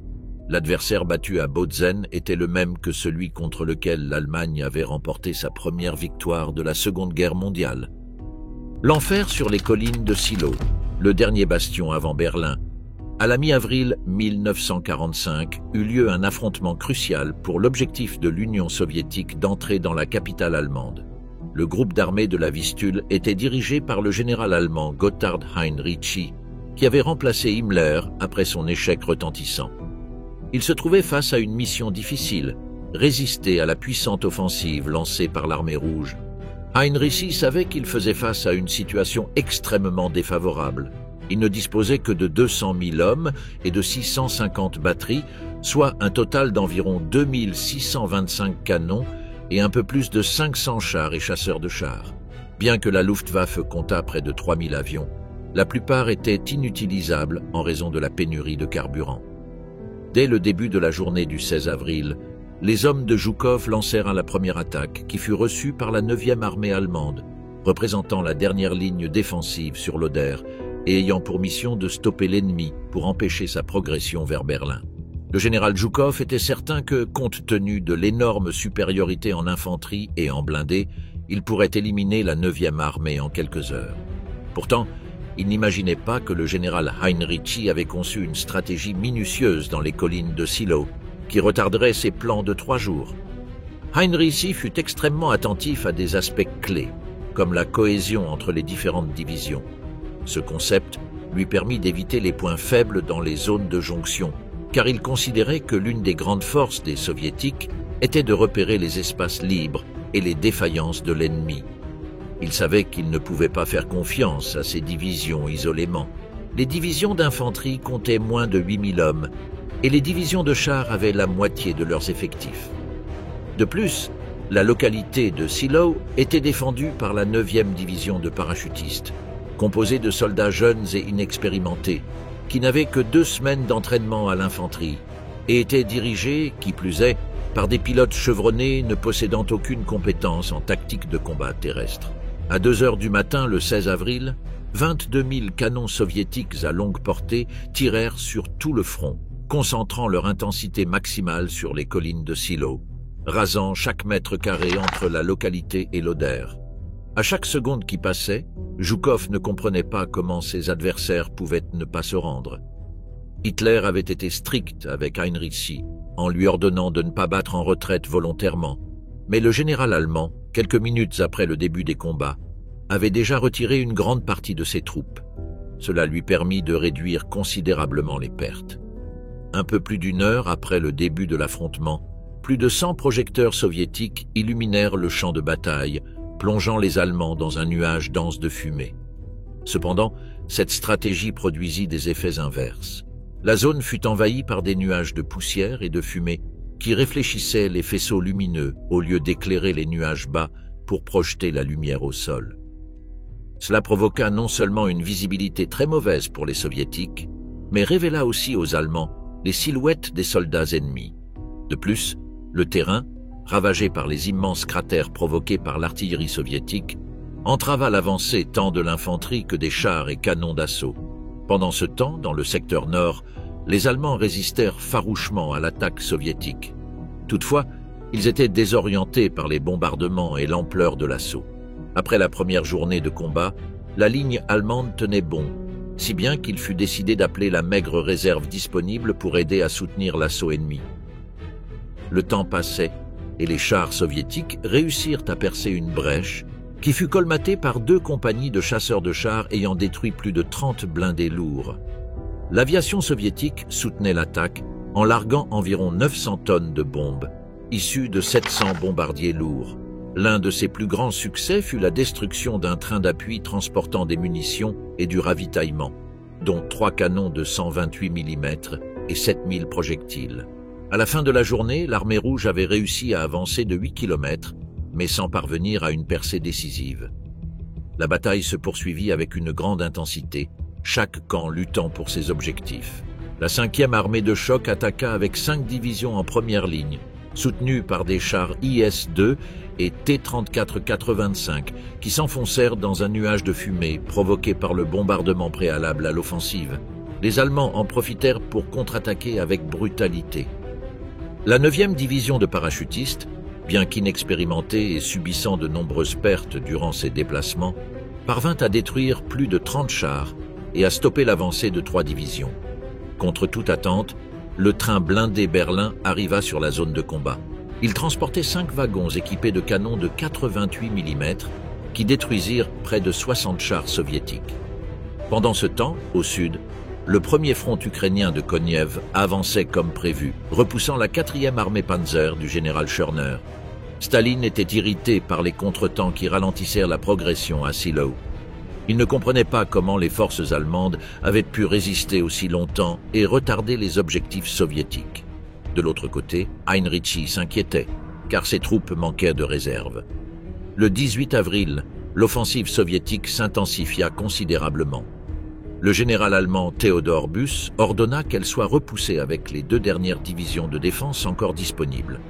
l'adversaire battu à Bautzen était le même que celui contre lequel l'Allemagne avait remporté sa première victoire de la Seconde Guerre mondiale. L'enfer sur les collines de Silo, le dernier bastion avant Berlin. À la mi-avril 1945 eut lieu un affrontement crucial pour l'objectif de l'Union soviétique d'entrer dans la capitale allemande. Le groupe d'armée de la Vistule était dirigé par le général allemand Gotthard Heinrici, qui avait remplacé Himmler après son échec retentissant. Il se trouvait face à une mission difficile, résister à la puissante offensive lancée par l'armée rouge. Heinrici savait qu'il faisait face à une situation extrêmement défavorable. Il ne disposait que de 200 000 hommes et de 650 batteries, soit un total d'environ 2625 canons et un peu plus de 500 chars et chasseurs de chars. Bien que la Luftwaffe comptât près de 3000 avions, la plupart étaient inutilisables en raison de la pénurie de carburant. Dès le début de la journée du 16 avril, les hommes de Zhukov lancèrent la première attaque qui fut reçue par la 9e armée allemande, représentant la dernière ligne défensive sur l'Oder et ayant pour mission de stopper l'ennemi pour empêcher sa progression vers Berlin. Le général Zhukov était certain que, compte tenu de l'énorme supériorité en infanterie et en blindés, il pourrait éliminer la 9e armée en quelques heures. Pourtant, il n'imaginait pas que le général Heinrici avait conçu une stratégie minutieuse dans les collines de Silo, qui retarderait ses plans de 3 jours. Heinrici fut extrêmement attentif à des aspects clés, comme la cohésion entre les différentes divisions. Ce concept lui permit d'éviter les points faibles dans les zones de jonction, car il considérait que l'une des grandes forces des Soviétiques était de repérer les espaces libres et les défaillances de l'ennemi. Il savait qu'il ne pouvait pas faire confiance à ces divisions isolément. Les divisions d'infanterie comptaient moins de 8000 hommes et les divisions de chars avaient la moitié de leurs effectifs. De plus, la localité de Silo était défendue par la 9e division de parachutistes, composée de soldats jeunes et inexpérimentés, qui n'avaient que 2 semaines d'entraînement à l'infanterie et étaient dirigés, qui plus est, par des pilotes chevronnés ne possédant aucune compétence en tactique de combat terrestre. À 2 heures du matin, le 16 avril, 22 000 canons soviétiques à longue portée tirèrent sur tout le front, concentrant leur intensité maximale sur les collines de Silo, rasant chaque mètre carré entre la localité et l'Oder. À chaque seconde qui passait, Zhukov ne comprenait pas comment ses adversaires pouvaient ne pas se rendre. Hitler avait été strict avec Heinrici, en lui ordonnant de ne pas battre en retraite volontairement, mais le général allemand, quelques minutes après le début des combats, avait déjà retiré une grande partie de ses troupes. Cela lui permit de réduire considérablement les pertes. Un peu plus d'une heure après le début de l'affrontement, plus de 100 projecteurs soviétiques illuminèrent le champ de bataille, plongeant les Allemands dans un nuage dense de fumée. Cependant, cette stratégie produisit des effets inverses. La zone fut envahie par des nuages de poussière et de fumée qui réfléchissaient les faisceaux lumineux au lieu d'éclairer les nuages bas pour projeter la lumière au sol. Cela provoqua non seulement une visibilité très mauvaise pour les Soviétiques, mais révéla aussi aux Allemands les silhouettes des soldats ennemis. De plus, le terrain, ravagé par les immenses cratères provoqués par l'artillerie soviétique, entrava l'avancée tant de l'infanterie que des chars et canons d'assaut. Pendant ce temps, dans le secteur nord, les Allemands résistèrent farouchement à l'attaque soviétique. Toutefois, ils étaient désorientés par les bombardements et l'ampleur de l'assaut. Après la première journée de combat, la ligne allemande tenait bon, si bien qu'il fut décidé d'appeler la maigre réserve disponible pour aider à soutenir l'assaut ennemi. Le temps passait et les chars soviétiques réussirent à percer une brèche qui fut colmatée par 2 compagnies de chasseurs de chars ayant détruit plus de 30 blindés lourds. L'aviation soviétique soutenait l'attaque en larguant environ 900 tonnes de bombes, issues de 700 bombardiers lourds. L'un de ses plus grands succès fut la destruction d'un train d'appui transportant des munitions et du ravitaillement, dont 3 canons de 128 mm et 7000 projectiles. À la fin de la journée, l'armée rouge avait réussi à avancer de 8 km, mais sans parvenir à une percée décisive. La bataille se poursuivit avec une grande intensité, chaque camp luttant pour ses objectifs. La 5e armée de choc attaqua avec 5 divisions en première ligne, soutenues par des chars IS-2 et T-34-85, qui s'enfoncèrent dans un nuage de fumée provoqué par le bombardement préalable à l'offensive. Les Allemands en profitèrent pour contre-attaquer avec brutalité. La 9e division de parachutistes, bien qu'inexpérimentée et subissant de nombreuses pertes durant ses déplacements, parvint à détruire plus de 30 chars et à stopper l'avancée de 3 divisions. Contre toute attente, le train blindé Berlin arriva sur la zone de combat. Il transportait 5 wagons équipés de canons de 88 mm qui détruisirent près de 60 chars soviétiques. Pendant ce temps, au sud, le premier front ukrainien de Koniev avançait comme prévu, repoussant la 4e armée Panzer du général Schörner. Staline était irrité par les contretemps qui ralentissèrent la progression à Silo. Il ne comprenait pas comment les forces allemandes avaient pu résister aussi longtemps et retarder les objectifs soviétiques. De l'autre côté, Heinrichi s'inquiétait, car ses troupes manquaient de réserve. Le 18 avril, l'offensive soviétique s'intensifia considérablement. Le général allemand Theodor Buss ordonna qu'elle soit repoussée avec les 2 dernières divisions de défense encore disponibles,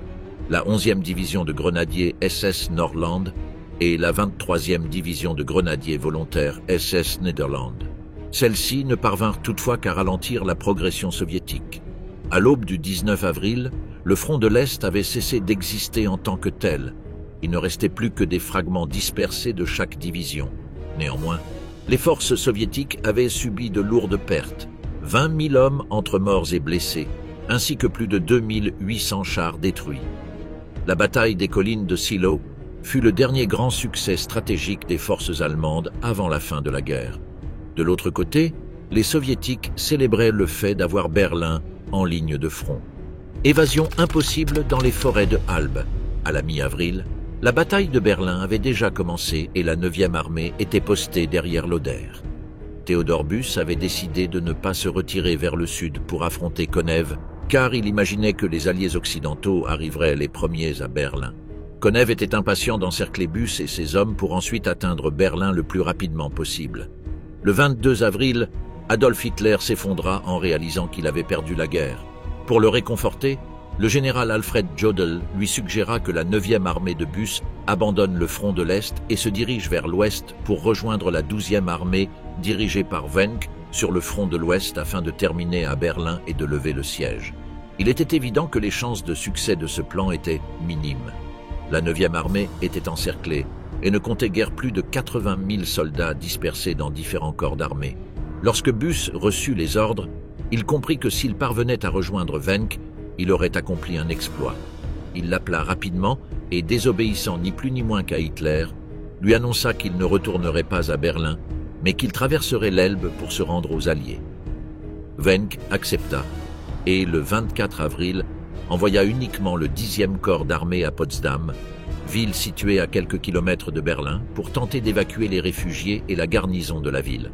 la 11e division de grenadiers SS Nordland et la 23e division de grenadiers volontaires SS Nederland. Celles-ci ne parvinrent toutefois qu'à ralentir la progression soviétique. À l'aube du 19 avril, le front de l'Est avait cessé d'exister en tant que tel. Il ne restait plus que des fragments dispersés de chaque division. Néanmoins, les forces soviétiques avaient subi de lourdes pertes, 20 000 hommes entre morts et blessés, ainsi que plus de 2800 chars détruits. La bataille des collines de Silo fut le dernier grand succès stratégique des forces allemandes avant la fin de la guerre. De l'autre côté, les soviétiques célébraient le fait d'avoir Berlin en ligne de front. Évasion impossible dans les forêts de Halbe. À la mi-avril, la bataille de Berlin avait déjà commencé et la 9e armée était postée derrière l'Oder. Theodor Buss avait décidé de ne pas se retirer vers le sud pour affronter Konev, car il imaginait que les alliés occidentaux arriveraient les premiers à Berlin. Konev était impatient d'encercler Buss et ses hommes pour ensuite atteindre Berlin le plus rapidement possible. Le 22 avril, Adolf Hitler s'effondra en réalisant qu'il avait perdu la guerre. Pour le réconforter, le général Alfred Jodl lui suggéra que la 9e armée de Buss abandonne le front de l'Est et se dirige vers l'Ouest pour rejoindre la 12e armée dirigée par Wenck sur le front de l'Ouest afin de terminer à Berlin et de lever le siège. Il était évident que les chances de succès de ce plan étaient minimes. La 9e armée était encerclée et ne comptait guère plus de 80 000 soldats dispersés dans différents corps d'armée. Lorsque Buss reçut les ordres, il comprit que s'il parvenait à rejoindre Wenck, il aurait accompli un exploit. Il l'appela rapidement et, désobéissant ni plus ni moins qu'à Hitler, lui annonça qu'il ne retournerait pas à Berlin, mais qu'il traverserait l'Elbe pour se rendre aux Alliés. Wenck accepta, et, le 24 avril, envoya uniquement le 10e corps d'armée à Potsdam, ville située à quelques kilomètres de Berlin, pour tenter d'évacuer les réfugiés et la garnison de la ville.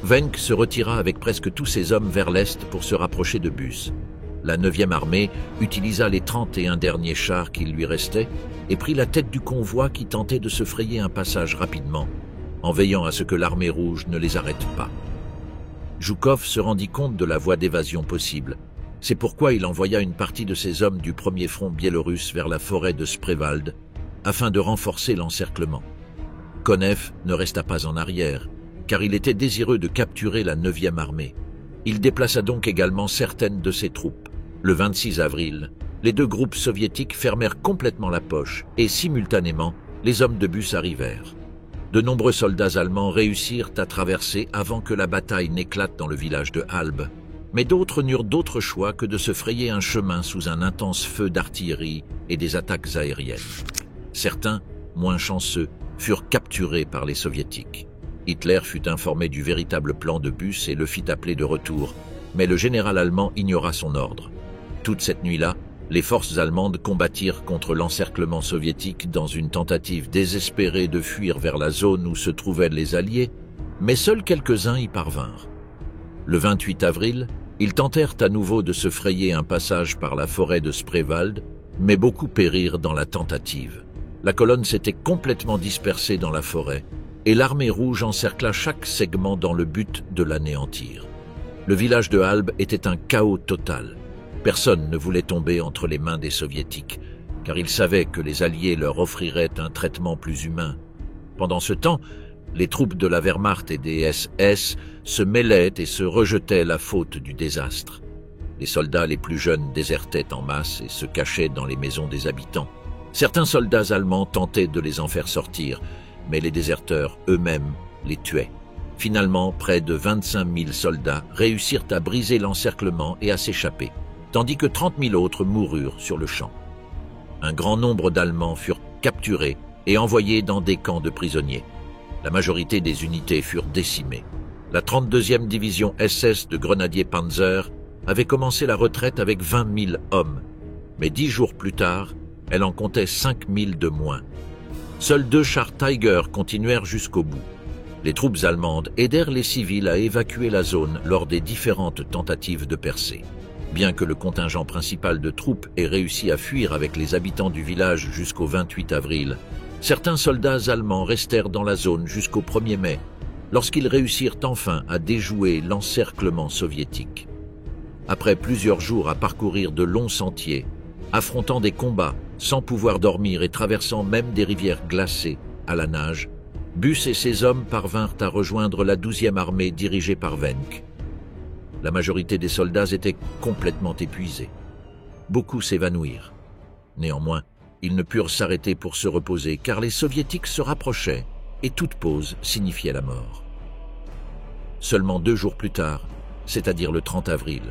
Wenck se retira avec presque tous ses hommes vers l'est pour se rapprocher de Busse. La 9e armée utilisa les 31 derniers chars qui lui restaient et prit la tête du convoi qui tentait de se frayer un passage rapidement, en veillant à ce que l'armée rouge ne les arrête pas. Zhukov se rendit compte de la voie d'évasion possible. C'est pourquoi il envoya une partie de ses hommes du premier front biélorusse vers la forêt de Spreewald, afin de renforcer l'encerclement. Konev ne resta pas en arrière, car il était désireux de capturer la 9e armée. Il déplaça donc également certaines de ses troupes. Le 26 avril, les deux groupes soviétiques fermèrent complètement la poche et, simultanément, les hommes de Busse arrivèrent. De nombreux soldats allemands réussirent à traverser avant que la bataille n'éclate dans le village de Halbe, mais d'autres n'eurent d'autre choix que de se frayer un chemin sous un intense feu d'artillerie et des attaques aériennes. Certains, moins chanceux, furent capturés par les soviétiques. Hitler fut informé du véritable plan de Busse et le fit appeler de retour, mais le général allemand ignora son ordre. Toute cette nuit-là, les forces allemandes combattirent contre l'encerclement soviétique dans une tentative désespérée de fuir vers la zone où se trouvaient les Alliés, mais seuls quelques-uns y parvinrent. Le 28 avril, ils tentèrent à nouveau de se frayer un passage par la forêt de Spreewald, mais beaucoup périrent dans la tentative. La colonne s'était complètement dispersée dans la forêt, et l'armée rouge encercla chaque segment dans le but de l'anéantir. Le village de Halbe était un chaos total. Personne ne voulait tomber entre les mains des soviétiques, car ils savaient que les Alliés leur offriraient un traitement plus humain. Pendant ce temps, les troupes de la Wehrmacht et des SS se mêlaient et se rejetaient la faute du désastre. Les soldats les plus jeunes désertaient en masse et se cachaient dans les maisons des habitants. Certains soldats allemands tentaient de les en faire sortir, mais les déserteurs eux-mêmes les tuaient. Finalement, près de 25 000 soldats réussirent à briser l'encerclement et à s'échapper, tandis que 30 000 autres moururent sur le champ. Un grand nombre d'Allemands furent capturés et envoyés dans des camps de prisonniers. La majorité des unités furent décimées. La 32e division SS de grenadiers Panzer avait commencé la retraite avec 20 000 hommes, mais 10 jours plus tard, elle en comptait 5 000 de moins. Seuls 2 chars Tiger continuèrent jusqu'au bout. Les troupes allemandes aidèrent les civils à évacuer la zone lors des différentes tentatives de percée. Bien que le contingent principal de troupes ait réussi à fuir avec les habitants du village jusqu'au 28 avril, certains soldats allemands restèrent dans la zone jusqu'au 1er mai, lorsqu'ils réussirent enfin à déjouer l'encerclement soviétique. Après plusieurs jours à parcourir de longs sentiers, affrontant des combats, sans pouvoir dormir et traversant même des rivières glacées à la nage, Busse et ses hommes parvinrent à rejoindre la 12e armée dirigée par Wenck. La majorité des soldats étaient complètement épuisés. Beaucoup s'évanouirent. Néanmoins, ils ne purent s'arrêter pour se reposer car les soviétiques se rapprochaient et toute pause signifiait la mort. Seulement 2 jours plus tard, c'est-à-dire le 30 avril.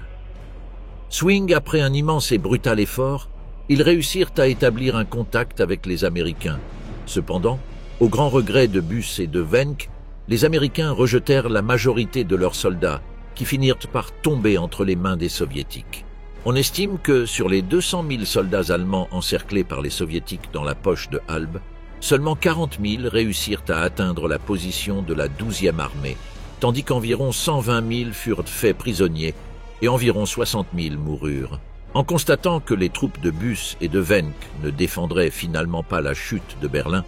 Swing, après un immense et brutal effort, ils réussirent à établir un contact avec les Américains. Cependant, au grand regret de Busse et de Wenck, les Américains rejetèrent la majorité de leurs soldats, qui finirent par tomber entre les mains des Soviétiques. On estime que sur les 200 000 soldats allemands encerclés par les Soviétiques dans la poche de Halbe, seulement 40 000 réussirent à atteindre la position de la 12e armée, tandis qu'environ 120 000 furent faits prisonniers et environ 60 000 moururent. En constatant que les troupes de Busse et de Wenck ne défendraient finalement pas la chute de Berlin,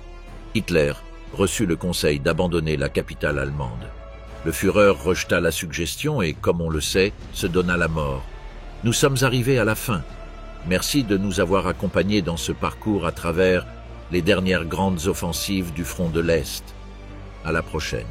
Hitler reçut le conseil d'abandonner la capitale allemande. Le Führer rejeta la suggestion et, comme on le sait, se donna la mort. Nous sommes arrivés à la fin. Merci de nous avoir accompagnés dans ce parcours à travers les dernières grandes offensives du front de l'Est. À la prochaine.